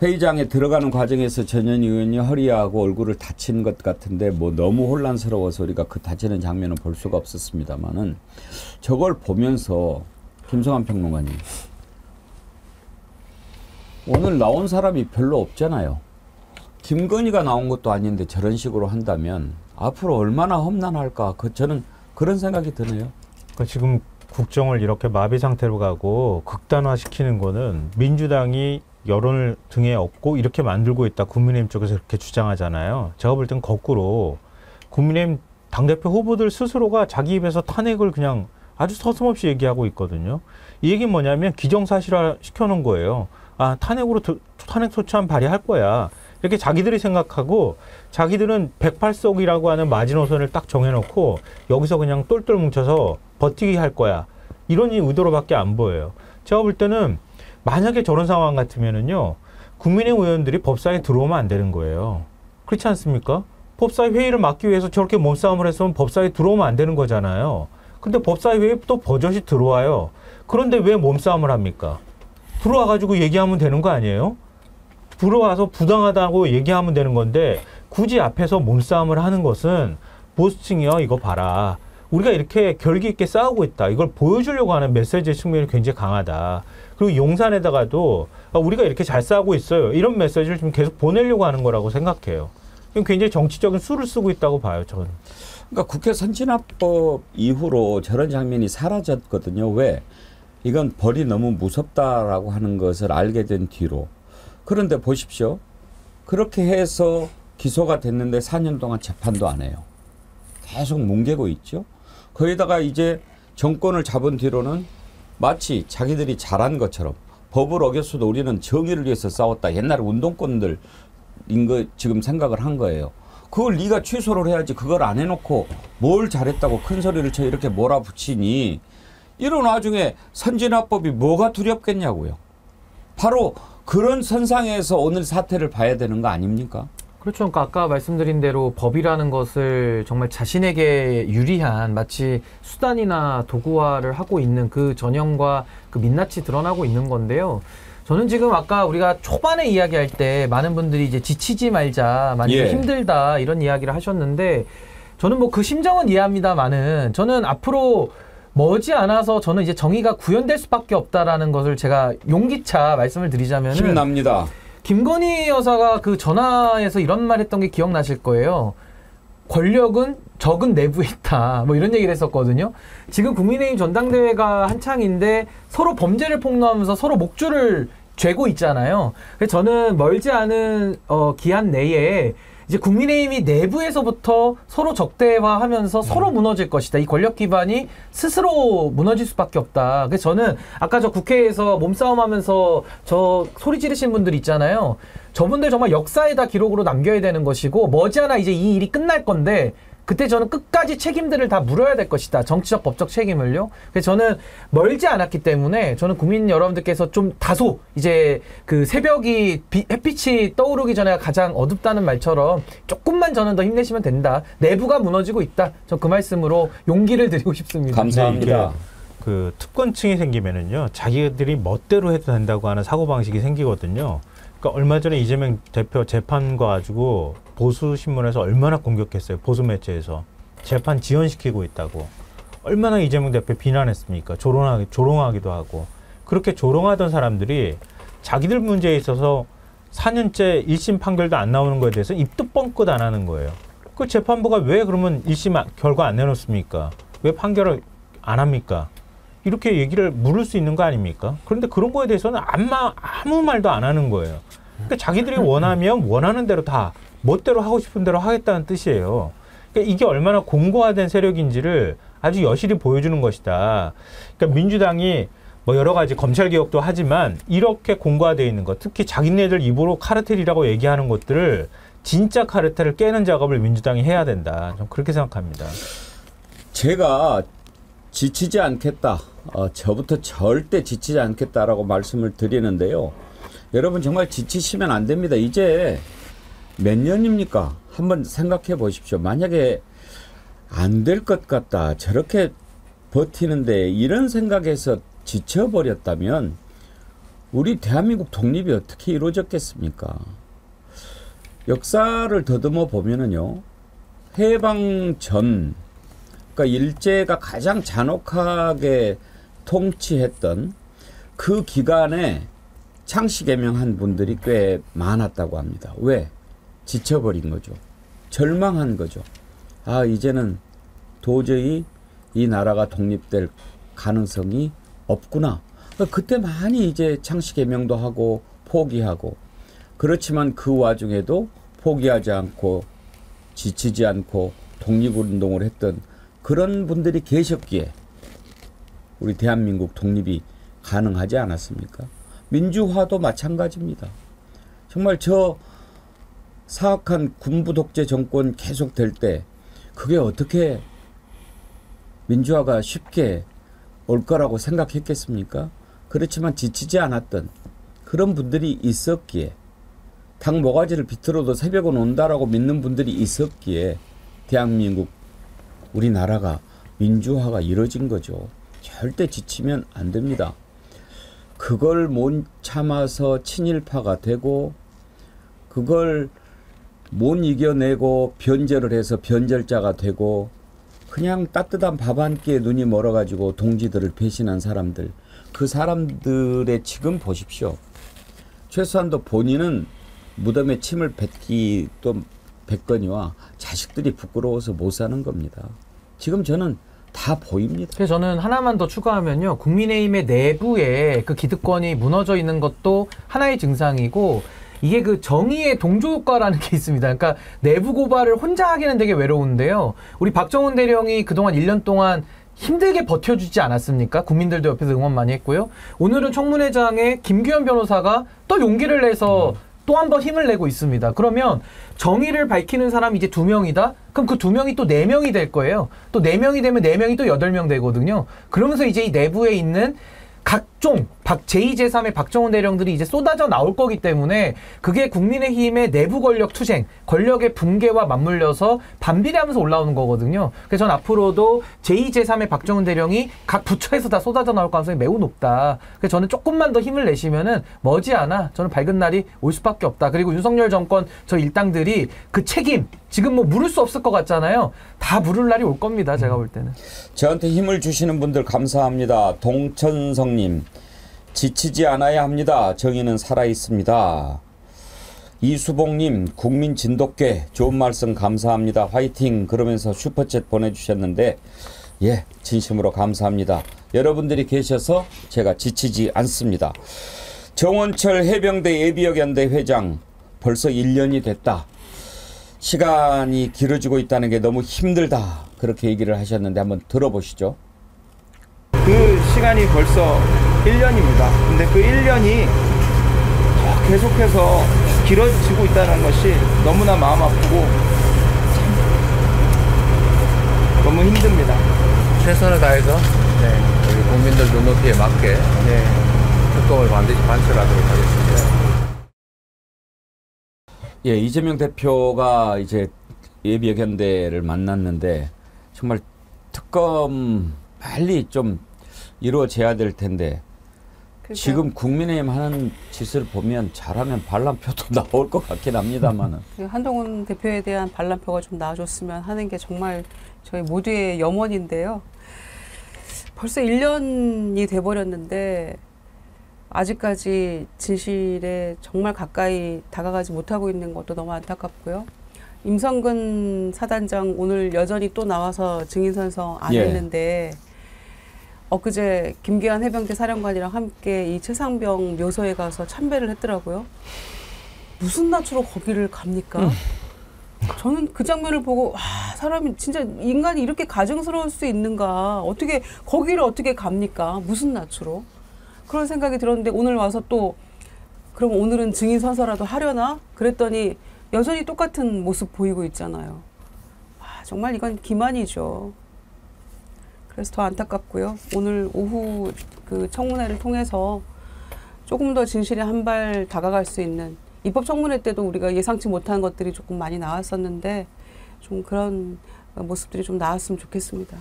회의장에 들어가는 과정에서 전현희 의원이 허리하고 얼굴을 다친 것 같은데 뭐 너무 혼란스러워서 우리가 그 다치는 장면은 볼 수가 없었습니다만은 저걸 보면서 김성환 평론가님 오늘 나온 사람이 별로 없잖아요. 김건희가 나온 것도 아닌데 저런 식으로 한다면 앞으로 얼마나 험난할까 저는 그런 생각이 드네요. 그러니까 지금 국정을 이렇게 마비 상태로 가고 극단화시키는 거는 민주당이 여론을 등에 업고 이렇게 만들고 있다. 국민의힘 쪽에서 그렇게 주장하잖아요. 제가 볼 땐 거꾸로 국민의힘 당대표 후보들 스스로가 자기 입에서 탄핵을 그냥 아주 서슴없이 얘기하고 있거든요. 이 얘기는 뭐냐면 기정사실화 시켜놓은 거예요. 아, 탄핵으로 탄핵 소추안 발의할 거야. 이렇게 자기들이 생각하고 자기들은 108석이라고 하는 마지노선을 딱 정해놓고 여기서 그냥 똘똘 뭉쳐서 버티기 할 거야. 이런 의도로밖에 안 보여요. 제가 볼 때는 만약에 저런 상황 같으면은요, 국민의힘 의원들이 법사위에 들어오면 안 되는 거예요. 그렇지 않습니까? 법사위 회의를 막기 위해서 저렇게 몸싸움을 해서 법사위에 들어오면 안 되는 거잖아요. 근데 법사위 회의에 또 버젓이 들어와요. 그런데 왜 몸싸움을 합니까? 들어와가지고 얘기하면 되는 거 아니에요? 들어와서 부당하다고 얘기하면 되는 건데 굳이 앞에서 몸싸움을 하는 것은 보수층이요, 이거 봐라. 우리가 이렇게 결기 있게 싸우고 있다. 이걸 보여주려고 하는 메시지의 측면이 굉장히 강하다. 그리고 용산에다가도 우리가 이렇게 잘 싸우고 있어요. 이런 메시지를 좀 계속 보내려고 하는 거라고 생각해요. 굉장히 정치적인 수를 쓰고 있다고 봐요, 저는. 그러니까 국회 선진화법 이후로 저런 장면이 사라졌거든요. 왜? 이건 벌이 너무 무섭다라고 하는 것을 알게 된 뒤로. 그런데 보십시오. 그렇게 해서 기소가 됐는데 4년 동안 재판도 안 해요. 계속 뭉개고 있죠. 거기다가 이제 정권을 잡은 뒤로는 마치 자기들이 잘한 것처럼 법을 어겼어도 우리는 정의를 위해서 싸웠다. 옛날에 운동권들인 거 지금 생각을 한 거예요. 그걸 네가 취소를 해야지. 그걸 안 해놓고 뭘 잘했다고 큰 소리를 쳐 이렇게 몰아붙이니 이런 와중에 선진화법이 뭐가 두렵겠냐고요. 바로 그런 선상에서 오늘 사태를 봐야 되는 거 아닙니까? 그렇죠. 그러니까 아까 말씀드린 대로 법이라는 것을 정말 자신에게 유리한 마치 수단이나 도구화를 하고 있는 그 전형과 그 민낯이 드러나고 있는 건데요. 저는 지금 아까 우리가 초반에 이야기할 때 많은 분들이 이제 지치지 말자, 많이 힘들다 이런 이야기를 하셨는데 저는 뭐 그 심정은 이해합니다만은 저는 앞으로 머지않아서 저는 이제 정의가 구현될 수밖에 없다라는 것을 제가 용기차 말씀을 드리자면은 힘납니다. 김건희 여사가 그 전화에서 이런 말 했던 게 기억나실 거예요. 권력은 적은 내부에 있다. 뭐 이런 얘기를 했었거든요. 지금 국민의힘 전당대회가 한창인데 서로 범죄를 폭로하면서 서로 목줄을 죄고 있잖아요. 그래서 저는 멀지 않은 기한 내에 이제 국민의힘이 내부에서부터 서로 적대화하면서 서로 무너질 것이다. 이 권력 기반이 스스로 무너질 수밖에 없다. 그래서 저는 아까 저 국회에서 몸싸움하면서 저 소리 지르신 분들 있잖아요. 저분들 정말 역사에다 기록으로 남겨야 되는 것이고 머지않아 이제 이 일이 끝날 건데 그때 저는 끝까지 책임들을 다 물어야 될 것이다. 정치적, 법적 책임을요. 그래서 저는 멀지 않았기 때문에 저는 국민 여러분들께서 좀 다소 이제 그 새벽이 햇빛이 떠오르기 전에 가장 어둡다는 말처럼 조금만 저는 더 힘내시면 된다. 내부가 무너지고 있다. 저 그 말씀으로 용기를 드리고 싶습니다. 감사합니다. 그 특권층이 생기면은요, 자기들이 멋대로 해도 된다고 하는 사고방식이 생기거든요. 그러니까 얼마 전에 이재명 대표 재판과 가지고 보수 신문에서 얼마나 공격했어요. 보수 매체에서 재판 지연시키고 있다고 얼마나 이재명 대표 비난했습니까? 조롱하기도 하고. 그렇게 조롱하던 사람들이 자기들 문제에 있어서 4년째 1심 판결도 안 나오는 거에 대해서 입도 뻥끗 안 하는 거예요. 그 재판부가 왜 그러면 1심 결과 안 내놓습니까? 왜 판결을 안 합니까? 이렇게 얘기를 물을 수 있는 거 아닙니까? 그런데 그런 거에 대해서는 아무 말도 안 하는 거예요. 그러니까 자기들이 원하면 원하는 대로 다 멋대로 하고 싶은 대로 하겠다는 뜻이에요. 그러니까 이게 얼마나 공고화된 세력인지를 아주 여실히 보여주는 것이다. 그러니까 민주당이 뭐 여러 가지 검찰 개혁도 하지만 이렇게 공고화되어 있는 것, 특히 자기네들 입으로 카르텔이라고 얘기하는 것들을 진짜 카르텔을 깨는 작업을 민주당이 해야 된다. 좀 그렇게 생각합니다. 제가 지치지 않겠다. 저부터 절대 지치지 않겠다라고 말씀을 드리는데요. 여러분 정말 지치시면 안 됩니다. 이제 몇 년입니까? 한번 생각해 보십시오. 만약에 안 될 것 같다. 저렇게 버티는데 이런 생각에서 지쳐버렸다면 우리 대한민국 독립이 어떻게 이루어졌겠습니까? 역사를 더듬어 보면은요. 해방 전 그러니까 일제가 가장 잔혹하게 통치했던 그 기간에 창씨 개명한 분들이 꽤 많았다고 합니다. 왜? 지쳐버린 거죠. 절망한 거죠. 아, 이제는 도저히 이 나라가 독립될 가능성이 없구나. 그때 많이 이제 창씨 개명도 하고 포기하고 그렇지만 그 와중에도 포기하지 않고 지치지 않고 독립운동을 했던 그런 분들이 계셨기에 우리 대한민국 독립이 가능하지 않았습니까? 민주화도 마찬가지입니다. 정말 저 사악한 군부 독재 정권 계속될 때 그게 어떻게 민주화가 쉽게 올 거라고 생각했겠습니까? 그렇지만 지치지 않았던 그런 분들이 있었기에 닭 모가지를 비틀어도 새벽은 온다라고 믿는 분들이 있었기에 대한민국 우리나라가 민주화가 이루어진 거죠. 절대 지치면 안 됩니다. 그걸 못 참아서 친일파가 되고 그걸 못 이겨내고 변절을 해서 변절자가 되고 그냥 따뜻한 밥 한 끼에 눈이 멀어가지고 동지들을 배신한 사람들, 그 사람들의 지금 보십시오. 최소한도 본인은 무덤에 침을 뱉기 또 뱉거니와 자식들이 부끄러워서 못 사는 겁니다. 지금 저는 다 보입니다. 그래서 저는 하나만 더 추가하면요. 국민의힘의 내부에 그 기득권이 무너져 있는 것도 하나의 증상이고 이게 그 정의의 동조효과라는 게 있습니다. 그러니까 내부 고발을 혼자 하기는 되게 외로운데요. 우리 박정훈 대령이 그동안 1년 동안 힘들게 버텨주지 않았습니까? 국민들도 옆에서 응원 많이 했고요. 오늘은 청문회장에 김규현 변호사가 또 용기를 내서 또 한 번 힘을 내고 있습니다. 그러면 정의를 밝히는 사람이 이제 2명이다? 그럼 그 2명이 또 4명이 될 거예요. 또 4명이 되면 4명이 또 8명 되거든요. 그러면서 이제 이 내부에 있는 각종 제2, 제3의 박정훈 대령들이 이제 쏟아져 나올 거기 때문에 그게 국민의힘의 내부 권력 투쟁, 권력의 붕괴와 맞물려서 반비례하면서 올라오는 거거든요. 그래서 전 앞으로도 제2, 제3의 박정훈 대령이 각 부처에서 다 쏟아져 나올 가능성이 매우 높다. 그래서 저는 조금만 더 힘을 내시면은 머지않아 저는 밝은 날이 올 수밖에 없다. 그리고 윤석열 정권 저 일당들이 그 책임 지금 뭐 물을 수 없을 것 같잖아요. 다 물을 날이 올 겁니다. 제가 볼 때는. 저한테 힘을 주시는 분들 감사합니다. 동천성님, 지치지 않아야 합니다. 정의는 살아있습니다. 이수봉님, 국민 진돗개 좋은 말씀 감사합니다. 화이팅. 그러면서 슈퍼챗 보내주셨는데 예, 진심으로 감사합니다. 여러분들이 계셔서 제가 지치지 않습니다. 정원철 해병대 예비역연대 회장 벌써 1년이 됐다. 시간이 길어지고 있다는 게 너무 힘들다. 그렇게 얘기를 하셨는데 한번 들어보시죠. 그 시간이 벌써 1년입니다. 근데 그 1년이 계속해서 길어지고 있다는 것이 너무나 마음 아프고 너무 힘듭니다. 최선을 다해서 우리 국민들 눈높이에 맞게 특검을 반드시 반출하도록 하겠습니다. 예, 이재명 대표가 이제 예비역연대를 만났는데 정말 특검 빨리 좀 이루어져야 될 텐데 지금 국민의힘 하는 짓을 보면 잘하면 반란표도 나올 것 같긴 합니다만은 한동훈 대표에 대한 반란표가 좀 나와줬으면 하는 게 정말 저희 모두의 염원인데요. 벌써 1년이 돼버렸는데 아직까지 진실에 정말 가까이 다가가지 못하고 있는 것도 너무 안타깝고요. 임성근 사단장 오늘 여전히 또 나와서 증인 선서 안 했는데 엊그제 김기환 해병대 사령관이랑 함께 이 최상병 묘소에 가서 참배를 했더라고요. 무슨 낯으로 거기를 갑니까? 저는 그 장면을 보고 와, 사람이 진짜 인간이 이렇게 가증스러울 수 있는가? 어떻게 거기를 어떻게 갑니까? 무슨 낯으로? 그런 생각이 들었는데 오늘 와서 또 그럼 오늘은 증인 선서라도 하려나? 그랬더니 여전히 똑같은 모습 보이고 있잖아요. 와, 정말 이건 기만이죠. 그래서 더 안타깝고요. 오늘 오후 그 청문회를 통해서 조금 더 진실에 한 발 다가갈 수 있는 입법 청문회 때도 우리가 예상치 못한 것들이 조금 많이 나왔었는데 좀 그런 모습들이 좀 나왔으면 좋겠습니다.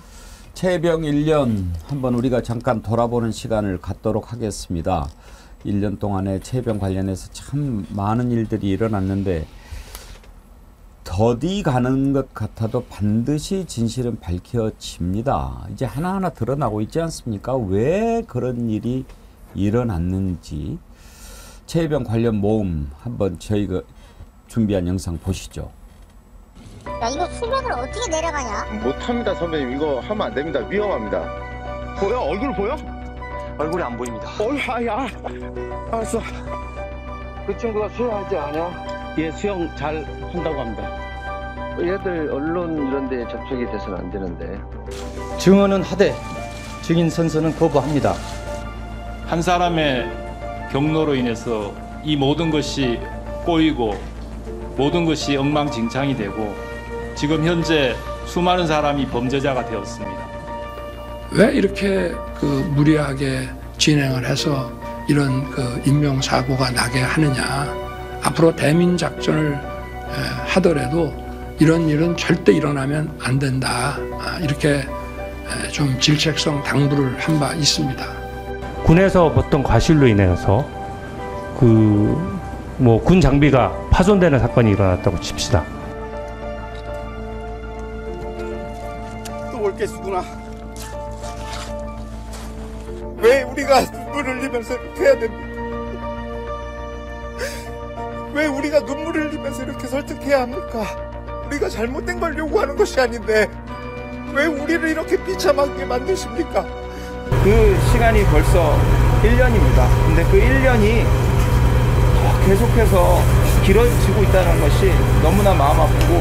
최병 1년 한번 우리가 잠깐 돌아보는 시간을 갖도록 하겠습니다. 1년 동안에 최병 관련해서 참 많은 일들이 일어났는데 더디 가는 것 같아도 반드시 진실은 밝혀집니다. 이제 하나하나 드러나고 있지 않습니까? 왜 그런 일이 일어났는지 최병 관련 모험 한번 저희가 준비한 영상 보시죠. 야, 이거 수력을 어떻게 내려가냐? 못합니다, 선배님. 이거 하면 안 됩니다. 위험합니다. 보여? 얼굴 보여? 얼굴이 안 보입니다. 야, 알았어. 그 친구가 수영하지 않아? 예, 수영 잘 한다고 합니다. 얘들 언론 이런 데 접촉이 돼서는 안 되는데. 증언은 하되 증인 선서는 거부합니다. 한 사람의 경로로 인해서 이 모든 것이 꼬이고 모든 것이 엉망진창이 되고 지금 현재 수많은 사람이 범죄자가 되었습니다. 왜 이렇게 무리하게 진행을 해서 이런 인명사고가 나게 하느냐. 앞으로 대민 작전을 하더라도 이런 일은 절대 일어나면 안 된다. 이렇게 좀 질책성 당부를 한 바 있습니다. 군에서 어떤 과실로 인해서 군 장비가 파손되는 사건이 일어났다고 칩시다. 또 올 게 있구나. 왜 우리가 눈물을 흘리면서 이렇게 해야 됩니까? 왜 우리가 눈물을 흘리면서 이렇게 설득해야 합니까? 우리가 잘못된 걸 요구하는 것이 아닌데 왜 우리를 이렇게 비참하게 만드십니까? 그 시간이 벌써 1년입니다. 근데 그 1년이 계속해서 길어지고 있다는 것이 너무나 마음 아프고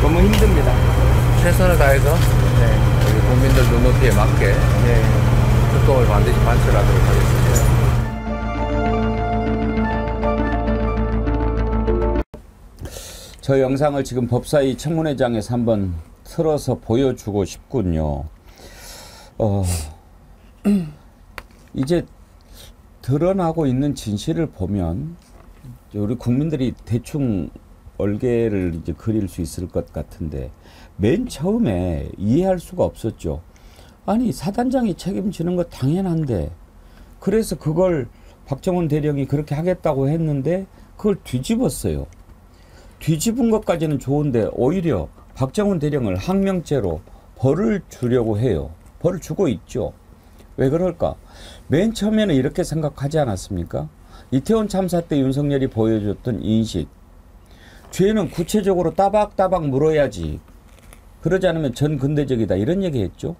너무 힘듭니다. 최선을 다해서 우리 국민들 눈높이에 맞게 특검을 반드시 반출하도록 하겠습니다. 저 영상을 지금 법사위 청문회장에서 한번 틀어서 보여주고 싶군요. 이제 드러나고 있는 진실을 보면 우리 국민들이 대충 얼개를 이제 그릴 수 있을 것 같은데 맨 처음에 이해할 수가 없었죠. 아니 사단장이 책임지는 거 당연한데 그래서 그걸 박정훈 대령이 그렇게 하겠다고 했는데 그걸 뒤집었어요. 뒤집은 것까지는 좋은데 오히려 박정훈 대령을 항명죄로 벌을 주려고 해요. 벌을 주고 있죠. 왜 그럴까? 맨 처음에는 이렇게 생각하지 않았습니까? 이태원 참사 때 윤석열이 보여줬던 인식. 죄는 구체적으로 따박따박 물어야지. 그러지 않으면 전근대적이다. 이런 얘기했죠.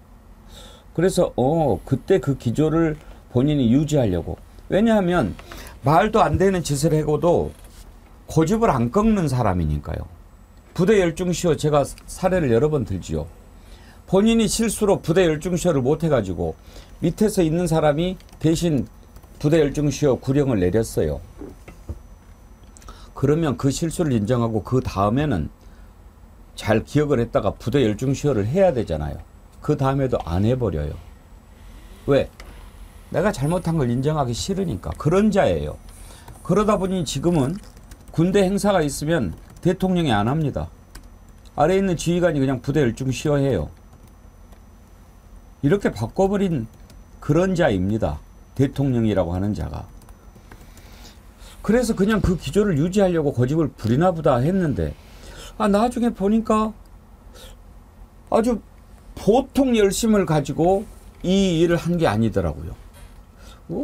그래서 그때 그 기조를 본인이 유지하려고. 왜냐하면 말도 안 되는 짓을 해고도 고집을 안 꺾는 사람이니까요. 부대 열중시효 제가 사례를 여러 번 들지요. 본인이 실수로 부대 열중시효를 못 해가지고 밑에서 있는 사람이 대신 부대 열중시효 구령을 내렸어요. 그러면 그 실수를 인정하고 그 다음에는 잘 기억을 했다가 부대 열중시효를 해야 되잖아요. 그 다음에도 안 해버려요. 왜? 내가 잘못한 걸 인정하기 싫으니까. 그런 자예요. 그러다 보니 지금은 군대 행사가 있으면 대통령이 안 합니다. 아래에 있는 지휘관이 그냥 부대 열중시효해요. 이렇게 바꿔버린 그런 자입니다. 대통령이라고 하는 자가. 그래서 그냥 그 기조를 유지하려고 고집을 부리나 보다 했는데 나중에 보니까 아주 보통 열심을 가지고 이 일을 한 게 아니더라고요.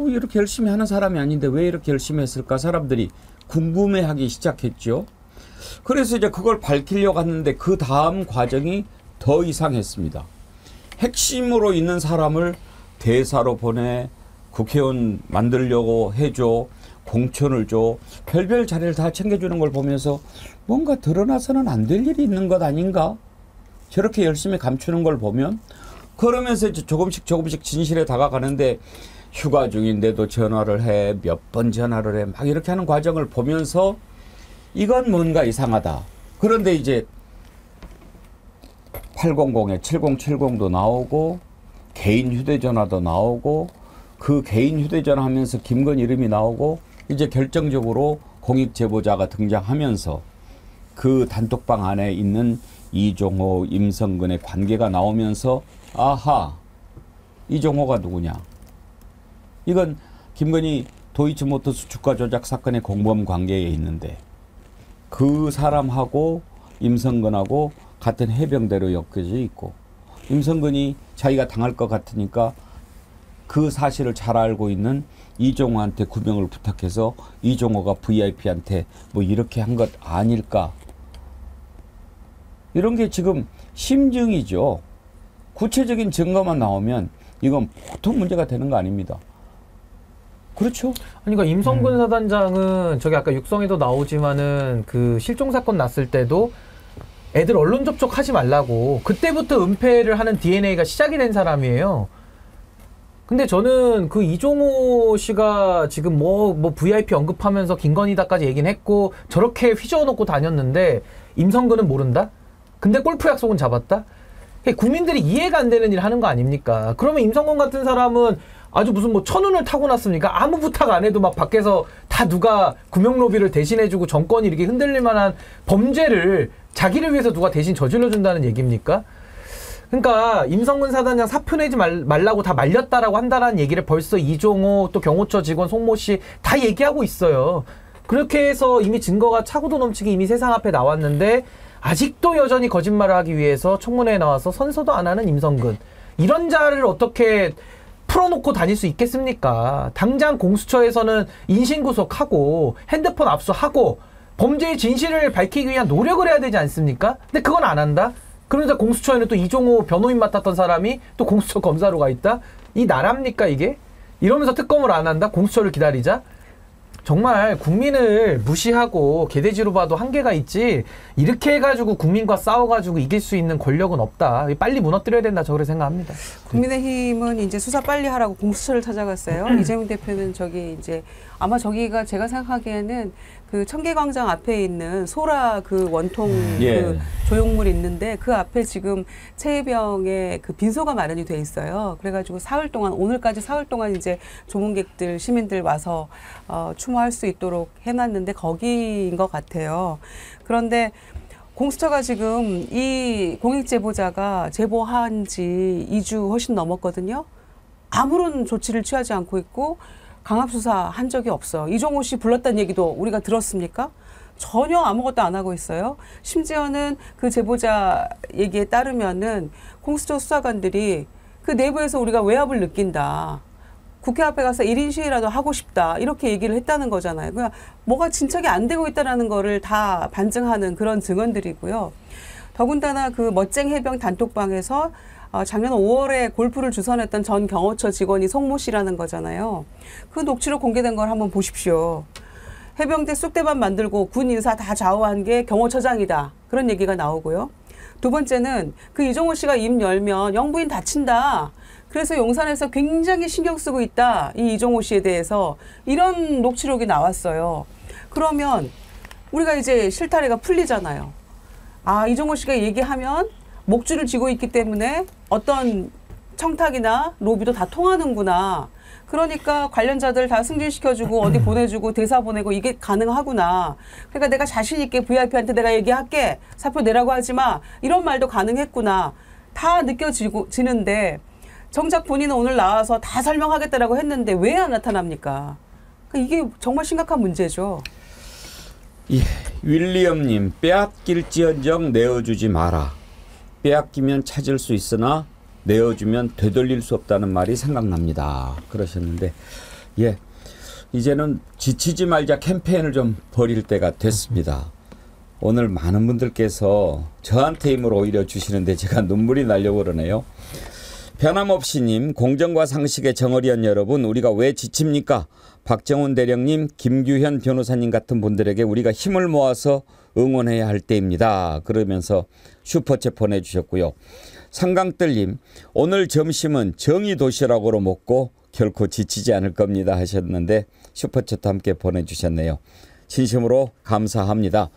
이렇게 열심히 하는 사람이 아닌데 왜 이렇게 열심히 했을까 사람들이 궁금해하기 시작했죠. 그래서 이제 그걸 밝히려고 했는데 그 다음 과정이 더 이상했습니다. 핵심으로 있는 사람을 대사로 보내, 국회의원 만들려고 해줘, 공천을 줘, 별별 자리를 다 챙겨주는 걸 보면서 뭔가 드러나서는 안 될 일이 있는 것 아닌가? 저렇게 열심히 감추는 걸 보면 그러면서 이제 조금씩 진실에 다가가는데 휴가 중인데도 전화를 해, 몇 번 전화를 해, 막 이렇게 하는 과정을 보면서 이건 뭔가 이상하다. 그런데 이제 800에 7070도 나오고 개인 휴대전화도 나오고 그 개인 휴대전화 하면서 김건 이름이 나오고 이제 결정적으로 공익제보자가 등장하면서 그 단톡방 안에 있는 이종호, 임성근의 관계가 나오면서 아하, 이종호가 누구냐. 이건 김건희 도이치모터스 주가 조작 사건의 공범 관계에 있는데 그 사람하고 임성근하고 같은 해병대로 엮여져 있고 임성근이 자기가 당할 것 같으니까 그 사실을 잘 알고 있는 이종호한테 구명을 부탁해서 이종호가 VIP한테 뭐 이렇게 한 것 아닐까. 이런 게 지금 심증이죠. 구체적인 증거만 나오면 이건 보통 문제가 되는 거 아닙니다. 그렇죠? 아니, 그러니까 임성근 사단장은 저기 아까 육성에도 나오지만은 그 실종 사건 났을 때도 애들 언론 접촉하지 말라고 그때부터 은폐를 하는 DNA가 시작이 된 사람이에요. 근데 저는 그 이종호 씨가 지금 뭐 VIP 언급하면서 김건희다까지 얘기는 했고 저렇게 휘저어놓고 다녔는데 임성근은 모른다? 근데 골프 약속은 잡았다? 국민들이 이해가 안 되는 일 하는 거 아닙니까? 그러면 임성근 같은 사람은 아주 무슨 뭐 천운을 타고났습니까? 아무 부탁 안 해도 막 밖에서 다 누가 구명로비를 대신해주고 정권이 이렇게 흔들릴 만한 범죄를 자기를 위해서 누가 대신 저질러준다는 얘기입니까? 그러니까 임성근 사단장 사표 내지 말라고 다 말렸다라고 한다라는 얘기를 벌써 이종호 또 경호처 직원 송모 씨 다 얘기하고 있어요. 그렇게 해서 이미 증거가 차고도 넘치게 이미 세상 앞에 나왔는데 아직도 여전히 거짓말을 하기 위해서 청문회에 나와서 선서도 안 하는 임성근. 이런 자를 어떻게 풀어놓고 다닐 수 있겠습니까? 당장 공수처에서는 인신구속하고 핸드폰 압수하고 범죄의 진실을 밝히기 위한 노력을 해야 되지 않습니까? 근데 그건 안 한다? 그러자 공수처에는 또 이종호 변호인 맡았던 사람이 또 공수처 검사로 가 있다? 이 나라입니까 이게? 이러면서 특검을 안 한다? 공수처를 기다리자? 정말 국민을 무시하고 개돼지로 봐도 한계가 있지 이렇게 해가지고 국민과 싸워가지고 이길 수 있는 권력은 없다. 빨리 무너뜨려야 된다. 저 그렇게 생각합니다. 국민의힘은 이제 수사 빨리 하라고 공수처를 찾아갔어요. 이재명 대표는 저기 이제 아마 저기가 제가 생각하기에는 그 청계광장 앞에 있는 소라 그 원통 그 조형물 있는데 그 앞에 지금 최혜병의 그 빈소가 마련이 돼 있어요. 그래가지고 사흘 동안 오늘까지 사흘 동안 이제 조문객들 시민들 와서 추모할 수 있도록 해놨는데 거기인 것 같아요. 그런데 공수처가 지금 이 공익제보자가 제보한 지 2주 훨씬 넘었거든요. 아무런 조치를 취하지 않고 있고 강압수사 한 적이 없어요. 이종호 씨 불렀다는 얘기도 우리가 들었습니까? 전혀 아무것도 안 하고 있어요. 심지어는 그 제보자 얘기에 따르면은 공수처 수사관들이 그 내부에서 우리가 외압을 느낀다. 국회 앞에 가서 1인 시위라도 하고 싶다. 이렇게 얘기를 했다는 거잖아요. 그냥 뭐가 진척이 안 되고 있다는 거를 다 반증하는 그런 증언들이고요. 더군다나 그 멋쟁 해병 단톡방에서 작년 5월에 골프를 주선했던 전 경호처 직원이 송모 씨라는 거잖아요. 그 녹취록 공개된 걸 한번 보십시오. 해병대 쑥대밭 만들고 군 인사 다 좌우한 게 경호처장이다. 그런 얘기가 나오고요. 두 번째는 그 이종호 씨가 입 열면 영부인 다친다. 그래서 용산에서 굉장히 신경 쓰고 있다. 이 이종호 씨에 대해서 이런 녹취록이 나왔어요. 그러면 우리가 이제 실타래가 풀리잖아요. 아, 이종호 씨가 얘기하면 목줄을 쥐고 있기 때문에 어떤 청탁이나 로비도 다 통하는구나. 그러니까 관련자들 다 승진시켜주고 어디 보내주고 대사 보내고 이게 가능하구나. 그러니까 내가 자신 있게 VIP한테 내가 얘기할게. 사표 내라고 하지 마. 이런 말도 가능했구나. 다 느껴지는데 정작 본인은 오늘 나와서 다 설명하겠다라고 했는데 왜 안 나타납니까? 그러니까 이게 정말 심각한 문제죠. 예, 윌리엄님, 빼앗길지언정 내어주지 마라. 빼앗기면 찾을 수 있으나 내어주면 되돌릴 수 없다는 말이 생각납니다. 그러셨는데, 예, 이제는 지치지 말자 캠페인을 좀 벌일 때가 됐습니다. 오늘 많은 분들께서 저한테 힘을 오히려 주시는데 제가 눈물이 나려고 그러네요. 변함없이님, 공정과 상식의 정어리언 여러분, 우리가 왜 지칩니까? 박정훈 대령님, 김규현 변호사님 같은 분들에게 우리가 힘을 모아서 응원해야 할 때입니다. 그러면서 슈퍼챗 보내주셨고요. 상강뜰님, 오늘 점심은 정의도시락으로 먹고 결코 지치지 않을 겁니다 하셨는데 슈퍼챗도 함께 보내주셨네요. 진심으로 감사합니다.